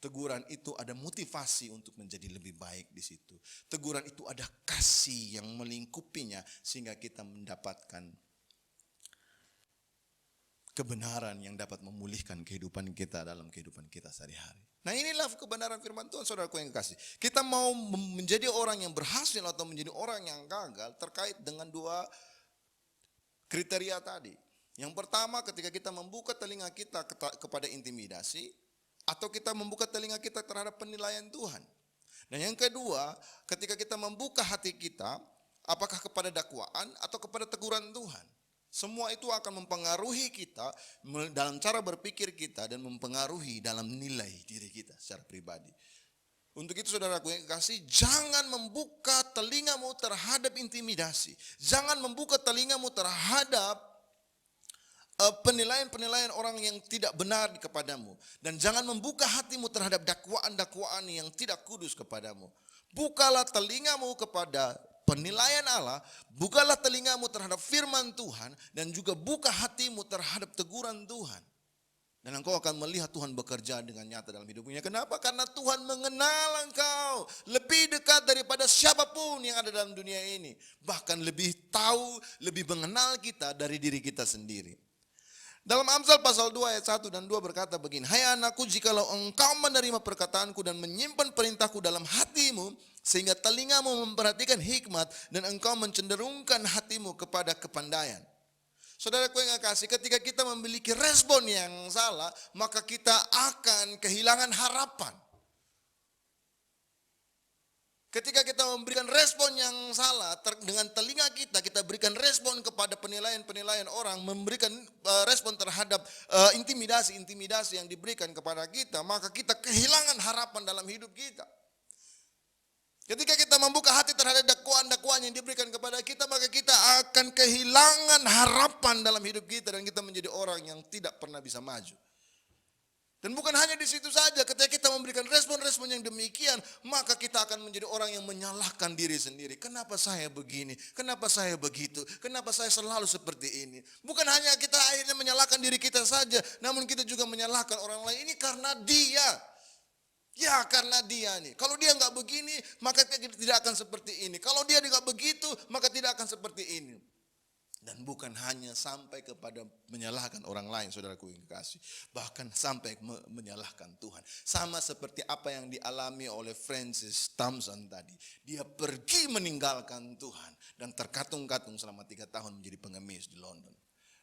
Teguran itu ada motivasi untuk menjadi lebih baik di situ. Teguran itu ada kasih yang melingkupinya sehingga kita mendapatkan kebenaran yang dapat memulihkan kehidupan kita dalam kehidupan kita sehari-hari. Nah inilah kebenaran firman Tuhan, saudaraku yang kasih. Kita mau menjadi orang yang berhasil atau menjadi orang yang gagal terkait dengan dua kriteria tadi. Yang pertama, ketika kita membuka telinga kita kepada intimidasi, atau kita membuka telinga kita terhadap penilaian Tuhan. Dan yang kedua, ketika kita membuka hati kita, apakah kepada dakwaan atau kepada teguran Tuhan. Semua itu akan mempengaruhi kita dalam cara berpikir kita dan mempengaruhi dalam nilai diri kita secara pribadi. Untuk itu saudaraku yang kasih, jangan membuka telingamu terhadap intimidasi. Jangan membuka telingamu terhadap penilaian-penilaian orang yang tidak benar kepadamu. Dan jangan membuka hatimu terhadap dakwaan-dakwaan yang tidak kudus kepadamu. Bukalah telingamu kepada penilaian Allah, bukalah telingamu terhadap firman Tuhan, dan juga buka hatimu terhadap teguran Tuhan. Dan engkau akan melihat Tuhan bekerja dengan nyata dalam hidupnya. Kenapa? Karena Tuhan mengenal engkau lebih dekat daripada siapapun yang ada dalam dunia ini. Bahkan lebih tahu, lebih mengenal kita dari diri kita sendiri. Dalam Amsal pasal 2 ayat 1 dan 2 berkata begini, hai anakku, jikalau engkau menerima perkataanku dan menyimpan perintahku dalam hatimu, sehingga telingamu memperhatikan hikmat dan engkau mencenderungkan hatimu kepada kepandaian. Saudaraku yang kasih, ketika kita memiliki respon yang salah, maka kita akan kehilangan harapan. Ketika kita memberikan respon yang salah dengan telinga kita, kita berikan respon kepada penilaian-penilaian orang, memberikan respon terhadap intimidasi-intimidasi yang diberikan kepada kita, maka kita kehilangan harapan dalam hidup kita. Ketika kita membuka hati terhadap dakwaan-dakwaan yang diberikan kepada kita, maka kita akan kehilangan harapan dalam hidup kita dan kita menjadi orang yang tidak pernah bisa maju. Dan bukan hanya di situ saja, ketika kita memberikan respon-respon yang demikian, maka kita akan menjadi orang yang menyalahkan diri sendiri. Kenapa saya begini? Kenapa saya begitu? Kenapa saya selalu seperti ini? Bukan hanya kita akhirnya menyalahkan diri kita saja, namun kita juga menyalahkan orang lain. Ini karena dia. Ya karena dia nih. Kalau dia nggak begini, maka tidak akan seperti ini. Kalau dia nggak begitu, maka tidak akan seperti ini. Dan bukan hanya sampai kepada menyalahkan orang lain, saudaraku yang kasih. Bahkan sampai menyalahkan Tuhan. Sama seperti apa yang dialami oleh Francis Thompson tadi. Dia pergi meninggalkan Tuhan. Dan terkatung-katung selama 3 tahun menjadi pengemis di London.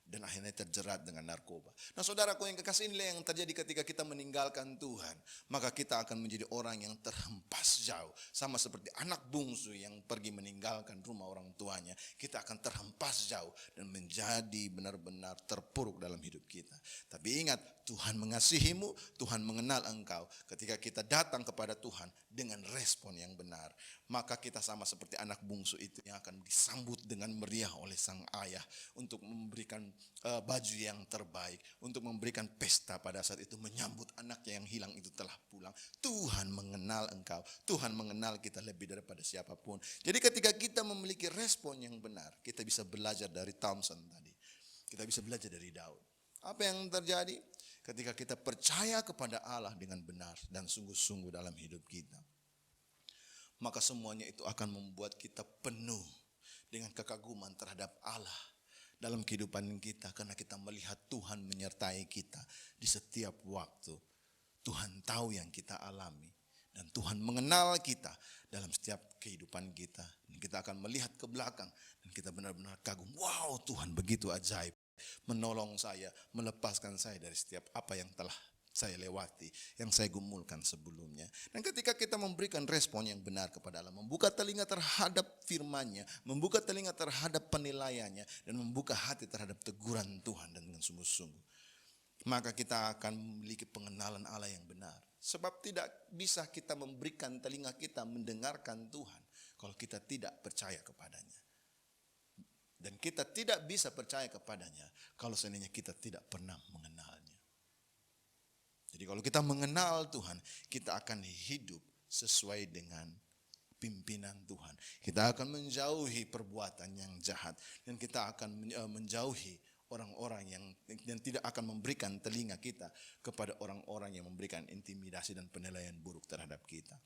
Dan akhirnya terjerat dengan narkoba. Nah saudaraku yang kekasih, inilah yang terjadi ketika kita meninggalkan Tuhan. Maka kita akan menjadi orang yang terhempas jauh. Sama seperti anak bungsu yang pergi meninggalkan rumah orang tuanya. Kita akan terhempas jauh dan menjadi benar-benar terpuruk dalam hidup kita. Tapi ingat, Tuhan mengasihimu, Tuhan mengenal engkau. Ketika kita datang kepada Tuhan dengan respon yang benar, maka kita sama seperti anak bungsu itu yang akan disambut dengan meriah oleh sang ayah untuk memberikan baju yang terbaik, untuk memberikan pesta pada saat itu menyambut anaknya yang hilang itu telah pulang. Tuhan mengenal engkau, Tuhan mengenal kita lebih daripada siapapun. Jadi ketika kita memiliki respon yang benar, kita bisa belajar dari Thompson tadi. Kita bisa belajar dari Daud. Apa yang terjadi? Ketika kita percaya kepada Allah dengan benar dan sungguh-sungguh dalam hidup kita, maka semuanya itu akan membuat kita penuh dengan kekaguman terhadap Allah dalam kehidupan kita. Karena kita melihat Tuhan menyertai kita di setiap waktu. Tuhan tahu yang kita alami. Dan Tuhan mengenal kita dalam setiap kehidupan kita. Dan kita akan melihat ke belakang dan kita benar-benar kagum. Wow, Tuhan begitu ajaib. Menolong saya, melepaskan saya dari setiap apa yang telah saya lewati, yang saya gumulkan sebelumnya. Dan ketika kita memberikan respon yang benar kepada Allah, membuka telinga terhadap firman-Nya, membuka telinga terhadap penilaiannya, dan membuka hati terhadap teguran Tuhan dan dengan sungguh-sungguh, maka kita akan memiliki pengenalan Allah yang benar. Sebab tidak bisa kita memberikan telinga kita mendengarkan Tuhan kalau kita tidak percaya kepadanya. Dan kita tidak bisa percaya kepadanya kalau seandainya kita tidak pernah mengenalnya. Jadi kalau kita mengenal Tuhan, kita akan hidup sesuai dengan pimpinan Tuhan. Kita akan menjauhi perbuatan yang jahat dan kita akan menjauhi orang-orang yang tidak akan memberikan telinga kita kepada orang-orang yang memberikan intimidasi dan penilaian buruk terhadap kita.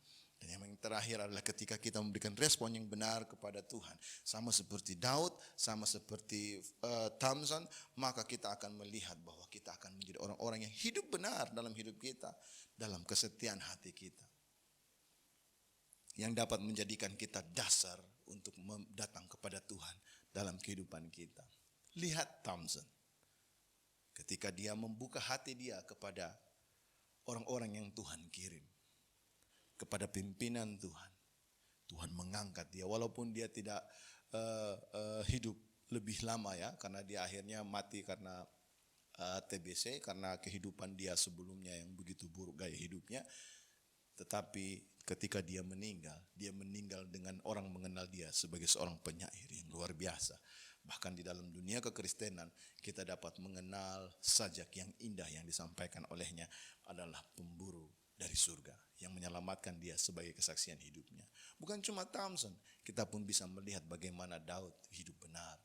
Dan yang terakhir adalah ketika kita memberikan respon yang benar kepada Tuhan, sama seperti Daud, sama seperti Samson, maka kita akan melihat bahwa kita akan menjadi orang-orang yang hidup benar dalam hidup kita, dalam kesetiaan hati kita, yang dapat menjadikan kita dasar untuk datang kepada Tuhan dalam kehidupan kita. Lihat Samson, ketika dia membuka hati dia kepada orang-orang yang Tuhan kirim, kepada pimpinan Tuhan, Tuhan mengangkat dia walaupun dia tidak hidup lebih lama ya, karena dia akhirnya mati karena TBC, karena kehidupan dia sebelumnya yang begitu buruk gaya hidupnya. Tetapi ketika dia meninggal dengan orang mengenal dia sebagai seorang penyair yang luar biasa. Bahkan di dalam dunia kekristenan kita dapat mengenal sajak yang indah yang disampaikan olehnya adalah pemburu dari surga yang menyelamatkan dia sebagai kesaksian hidupnya. Bukan cuma Samson, kita pun bisa melihat bagaimana Daud hidup benar.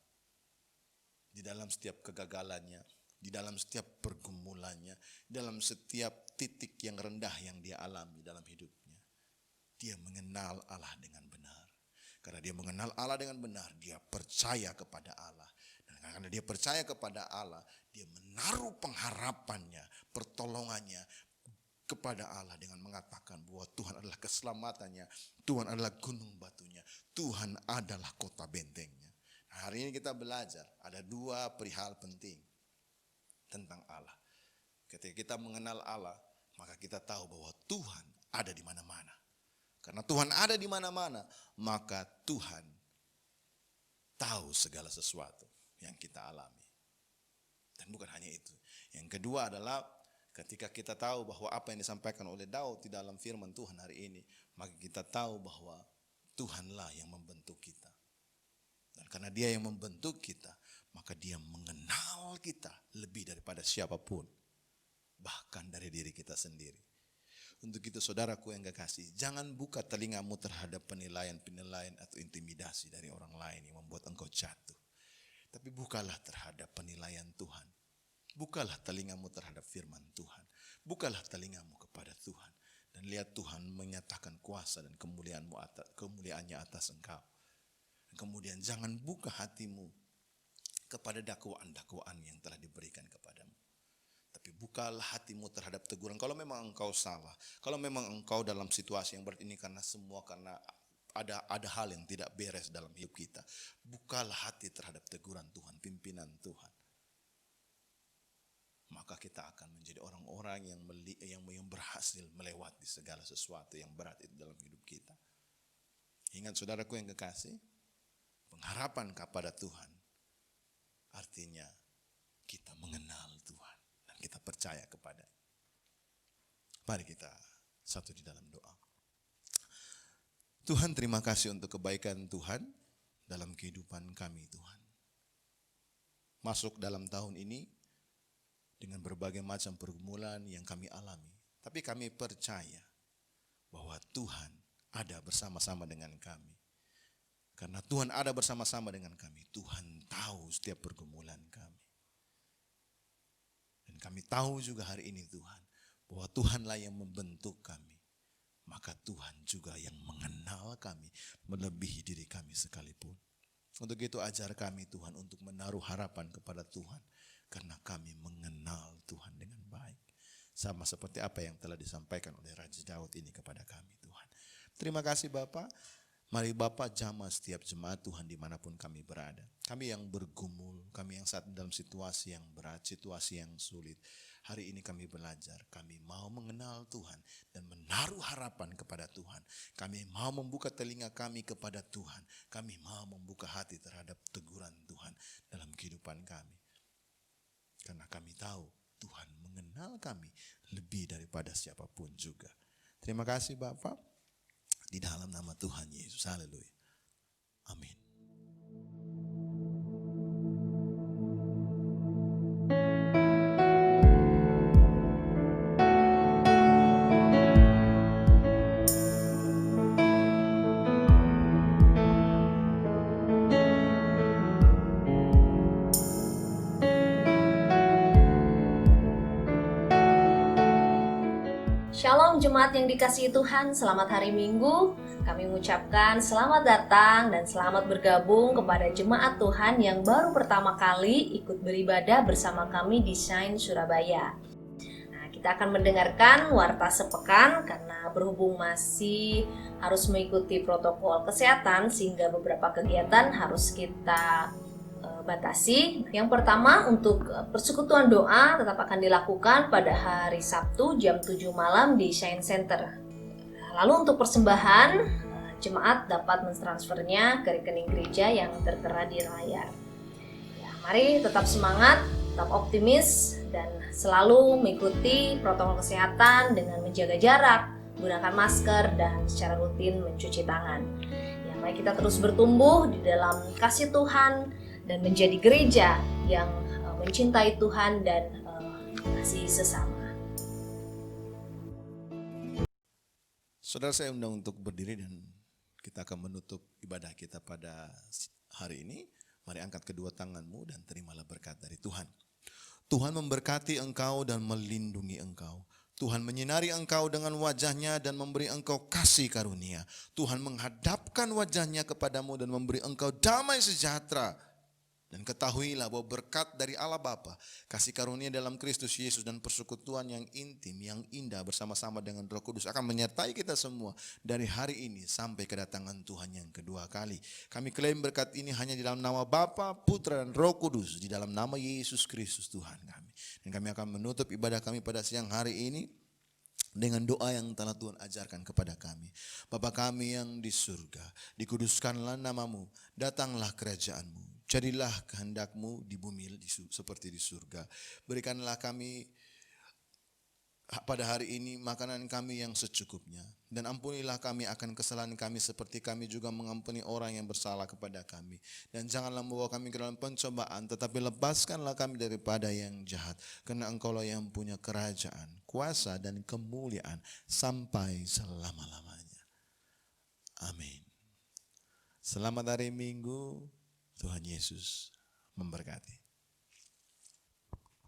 Di dalam setiap kegagalannya, di dalam setiap pergumulannya, dalam setiap titik yang rendah yang dia alami dalam hidupnya, dia mengenal Allah dengan benar. Karena dia mengenal Allah dengan benar, dia percaya kepada Allah. Dan karena dia percaya kepada Allah, dia menaruh pengharapannya, pertolongannya kepada Allah dengan mengatakan bahwa Tuhan adalah keselamatannya, Tuhan adalah gunung batunya, Tuhan adalah kota bentengnya. Nah, hari ini kita belajar ada dua perihal penting tentang Allah. Ketika kita mengenal Allah, maka kita tahu bahwa Tuhan ada di mana-mana. Karena Tuhan ada di mana-mana, maka Tuhan tahu segala sesuatu yang kita alami. Dan bukan hanya itu. Yang kedua adalah ketika kita tahu bahwa apa yang disampaikan oleh Daud di dalam firman Tuhan hari ini, maka kita tahu bahwa Tuhanlah yang membentuk kita. Dan karena Dia yang membentuk kita, maka Dia mengenal kita lebih daripada siapapun, bahkan dari diri kita sendiri. Untuk itu saudaraku yang kekasih, jangan buka telingamu terhadap penilaian-penilaian atau intimidasi dari orang lain yang membuat engkau jatuh. Tapi bukalah terhadap penilaian Tuhan. Bukalah telingamu terhadap firman Tuhan. Bukalah telingamu kepada Tuhan. Dan lihat Tuhan menyatakan kuasa dan kemuliaannya atas engkau. Dan kemudian jangan buka hatimu kepada dakwaan-dakwaan yang telah diberikan kepadamu. Tapi bukalah hatimu terhadap teguran. Kalau memang engkau salah, kalau memang engkau dalam situasi yang berat ini karena ada hal yang tidak beres dalam hidup kita, bukalah hati terhadap teguran Tuhan, pimpinan Tuhan. Maka kita akan menjadi orang-orang yang berhasil melewati segala sesuatu yang berat itu dalam hidup kita. Ingat saudaraku yang kekasih, pengharapan kepada Tuhan artinya kita mengenal Tuhan dan kita percaya kepada-Nya. Mari kita satu di dalam doa. Tuhan, terima kasih untuk kebaikan Tuhan dalam kehidupan kami, Tuhan. Masuk dalam tahun ini dengan berbagai macam pergumulan yang kami alami. Tapi kami percaya bahwa Tuhan ada bersama-sama dengan kami. Karena Tuhan ada bersama-sama dengan kami, Tuhan tahu setiap pergumulan kami. Dan kami tahu juga hari ini Tuhan, bahwa Tuhanlah yang membentuk kami. Maka Tuhan juga yang mengenal kami, melebihi diri kami sekalipun. Untuk itu ajar kami Tuhan untuk menaruh harapan kepada Tuhan. Karena kami mengenal Tuhan dengan baik. Sama seperti apa yang telah disampaikan oleh Raja Daud ini kepada kami Tuhan. Terima kasih Bapak. Mari Bapak jamah setiap jemaat Tuhan dimanapun kami berada. Kami yang bergumul, kami yang saat dalam situasi yang berat, situasi yang sulit. Hari ini kami belajar, kami mau mengenal Tuhan dan menaruh harapan kepada Tuhan. Kami mau membuka telinga kami kepada Tuhan. Kami mau membuka hati terhadap teguran Tuhan dalam kehidupan kami. Karena kami tahu Tuhan mengenal kami lebih daripada siapapun juga. Terima kasih Bapak. Di dalam nama Tuhan Yesus. Haleluya. Amin. Shalom jemaat yang dikasihi Tuhan, selamat hari Minggu. Kami mengucapkan selamat datang dan selamat bergabung kepada jemaat Tuhan yang baru pertama kali ikut beribadah bersama kami di Shine Surabaya. Nah, kita akan mendengarkan warta sepekan karena berhubung masih harus mengikuti protokol kesehatan sehingga beberapa kegiatan harus kita batasi. Yang pertama, untuk persekutuan doa tetap akan dilakukan pada hari Sabtu jam 7 malam di Shine Center. Lalu untuk persembahan, jemaat dapat mentransfernya ke rekening gereja yang tertera di layar. Ya, mari tetap semangat, tetap optimis, dan selalu mengikuti protokol kesehatan dengan menjaga jarak, menggunakan masker, dan secara rutin mencuci tangan. Ya, mari kita terus bertumbuh di dalam kasih Tuhan dan menjadi gereja yang mencintai Tuhan dan mengasihi sesama. Saudara, saya undang untuk berdiri dan kita akan menutup ibadah kita pada hari ini. Mari angkat kedua tanganmu dan terimalah berkat dari Tuhan. Tuhan memberkati engkau dan melindungi engkau. Tuhan menyinari engkau dengan wajahnya dan memberi engkau kasih karunia. Tuhan menghadapkan wajahnya kepadamu dan memberi engkau damai sejahtera. Dan ketahuilah bahwa berkat dari Allah Bapa, kasih karunia dalam Kristus Yesus dan persekutuan yang intim, yang indah bersama-sama dengan Roh Kudus akan menyertai kita semua dari hari ini sampai kedatangan Tuhan yang kedua kali. Kami klaim berkat ini hanya di dalam nama Bapa, Putra dan Roh Kudus, di dalam nama Yesus Kristus Tuhan kami. Dan kami akan menutup ibadah kami pada siang hari ini dengan doa yang telah Tuhan ajarkan kepada kami. Bapa kami yang di surga, dikuduskanlah namamu, datanglah kerajaanmu. Jadilah kehendakmu di bumi seperti di surga. Berikanlah kami pada hari ini makanan kami yang secukupnya. Dan ampunilah kami akan kesalahan kami seperti kami juga mengampuni orang yang bersalah kepada kami. Dan janganlah membawa kami ke dalam pencobaan, tetapi lepaskanlah kami daripada yang jahat. Karena Engkaulah yang punya kerajaan, kuasa dan kemuliaan sampai selama-lamanya. Amin. Selamat hari Minggu. Tuhan Yesus memberkati.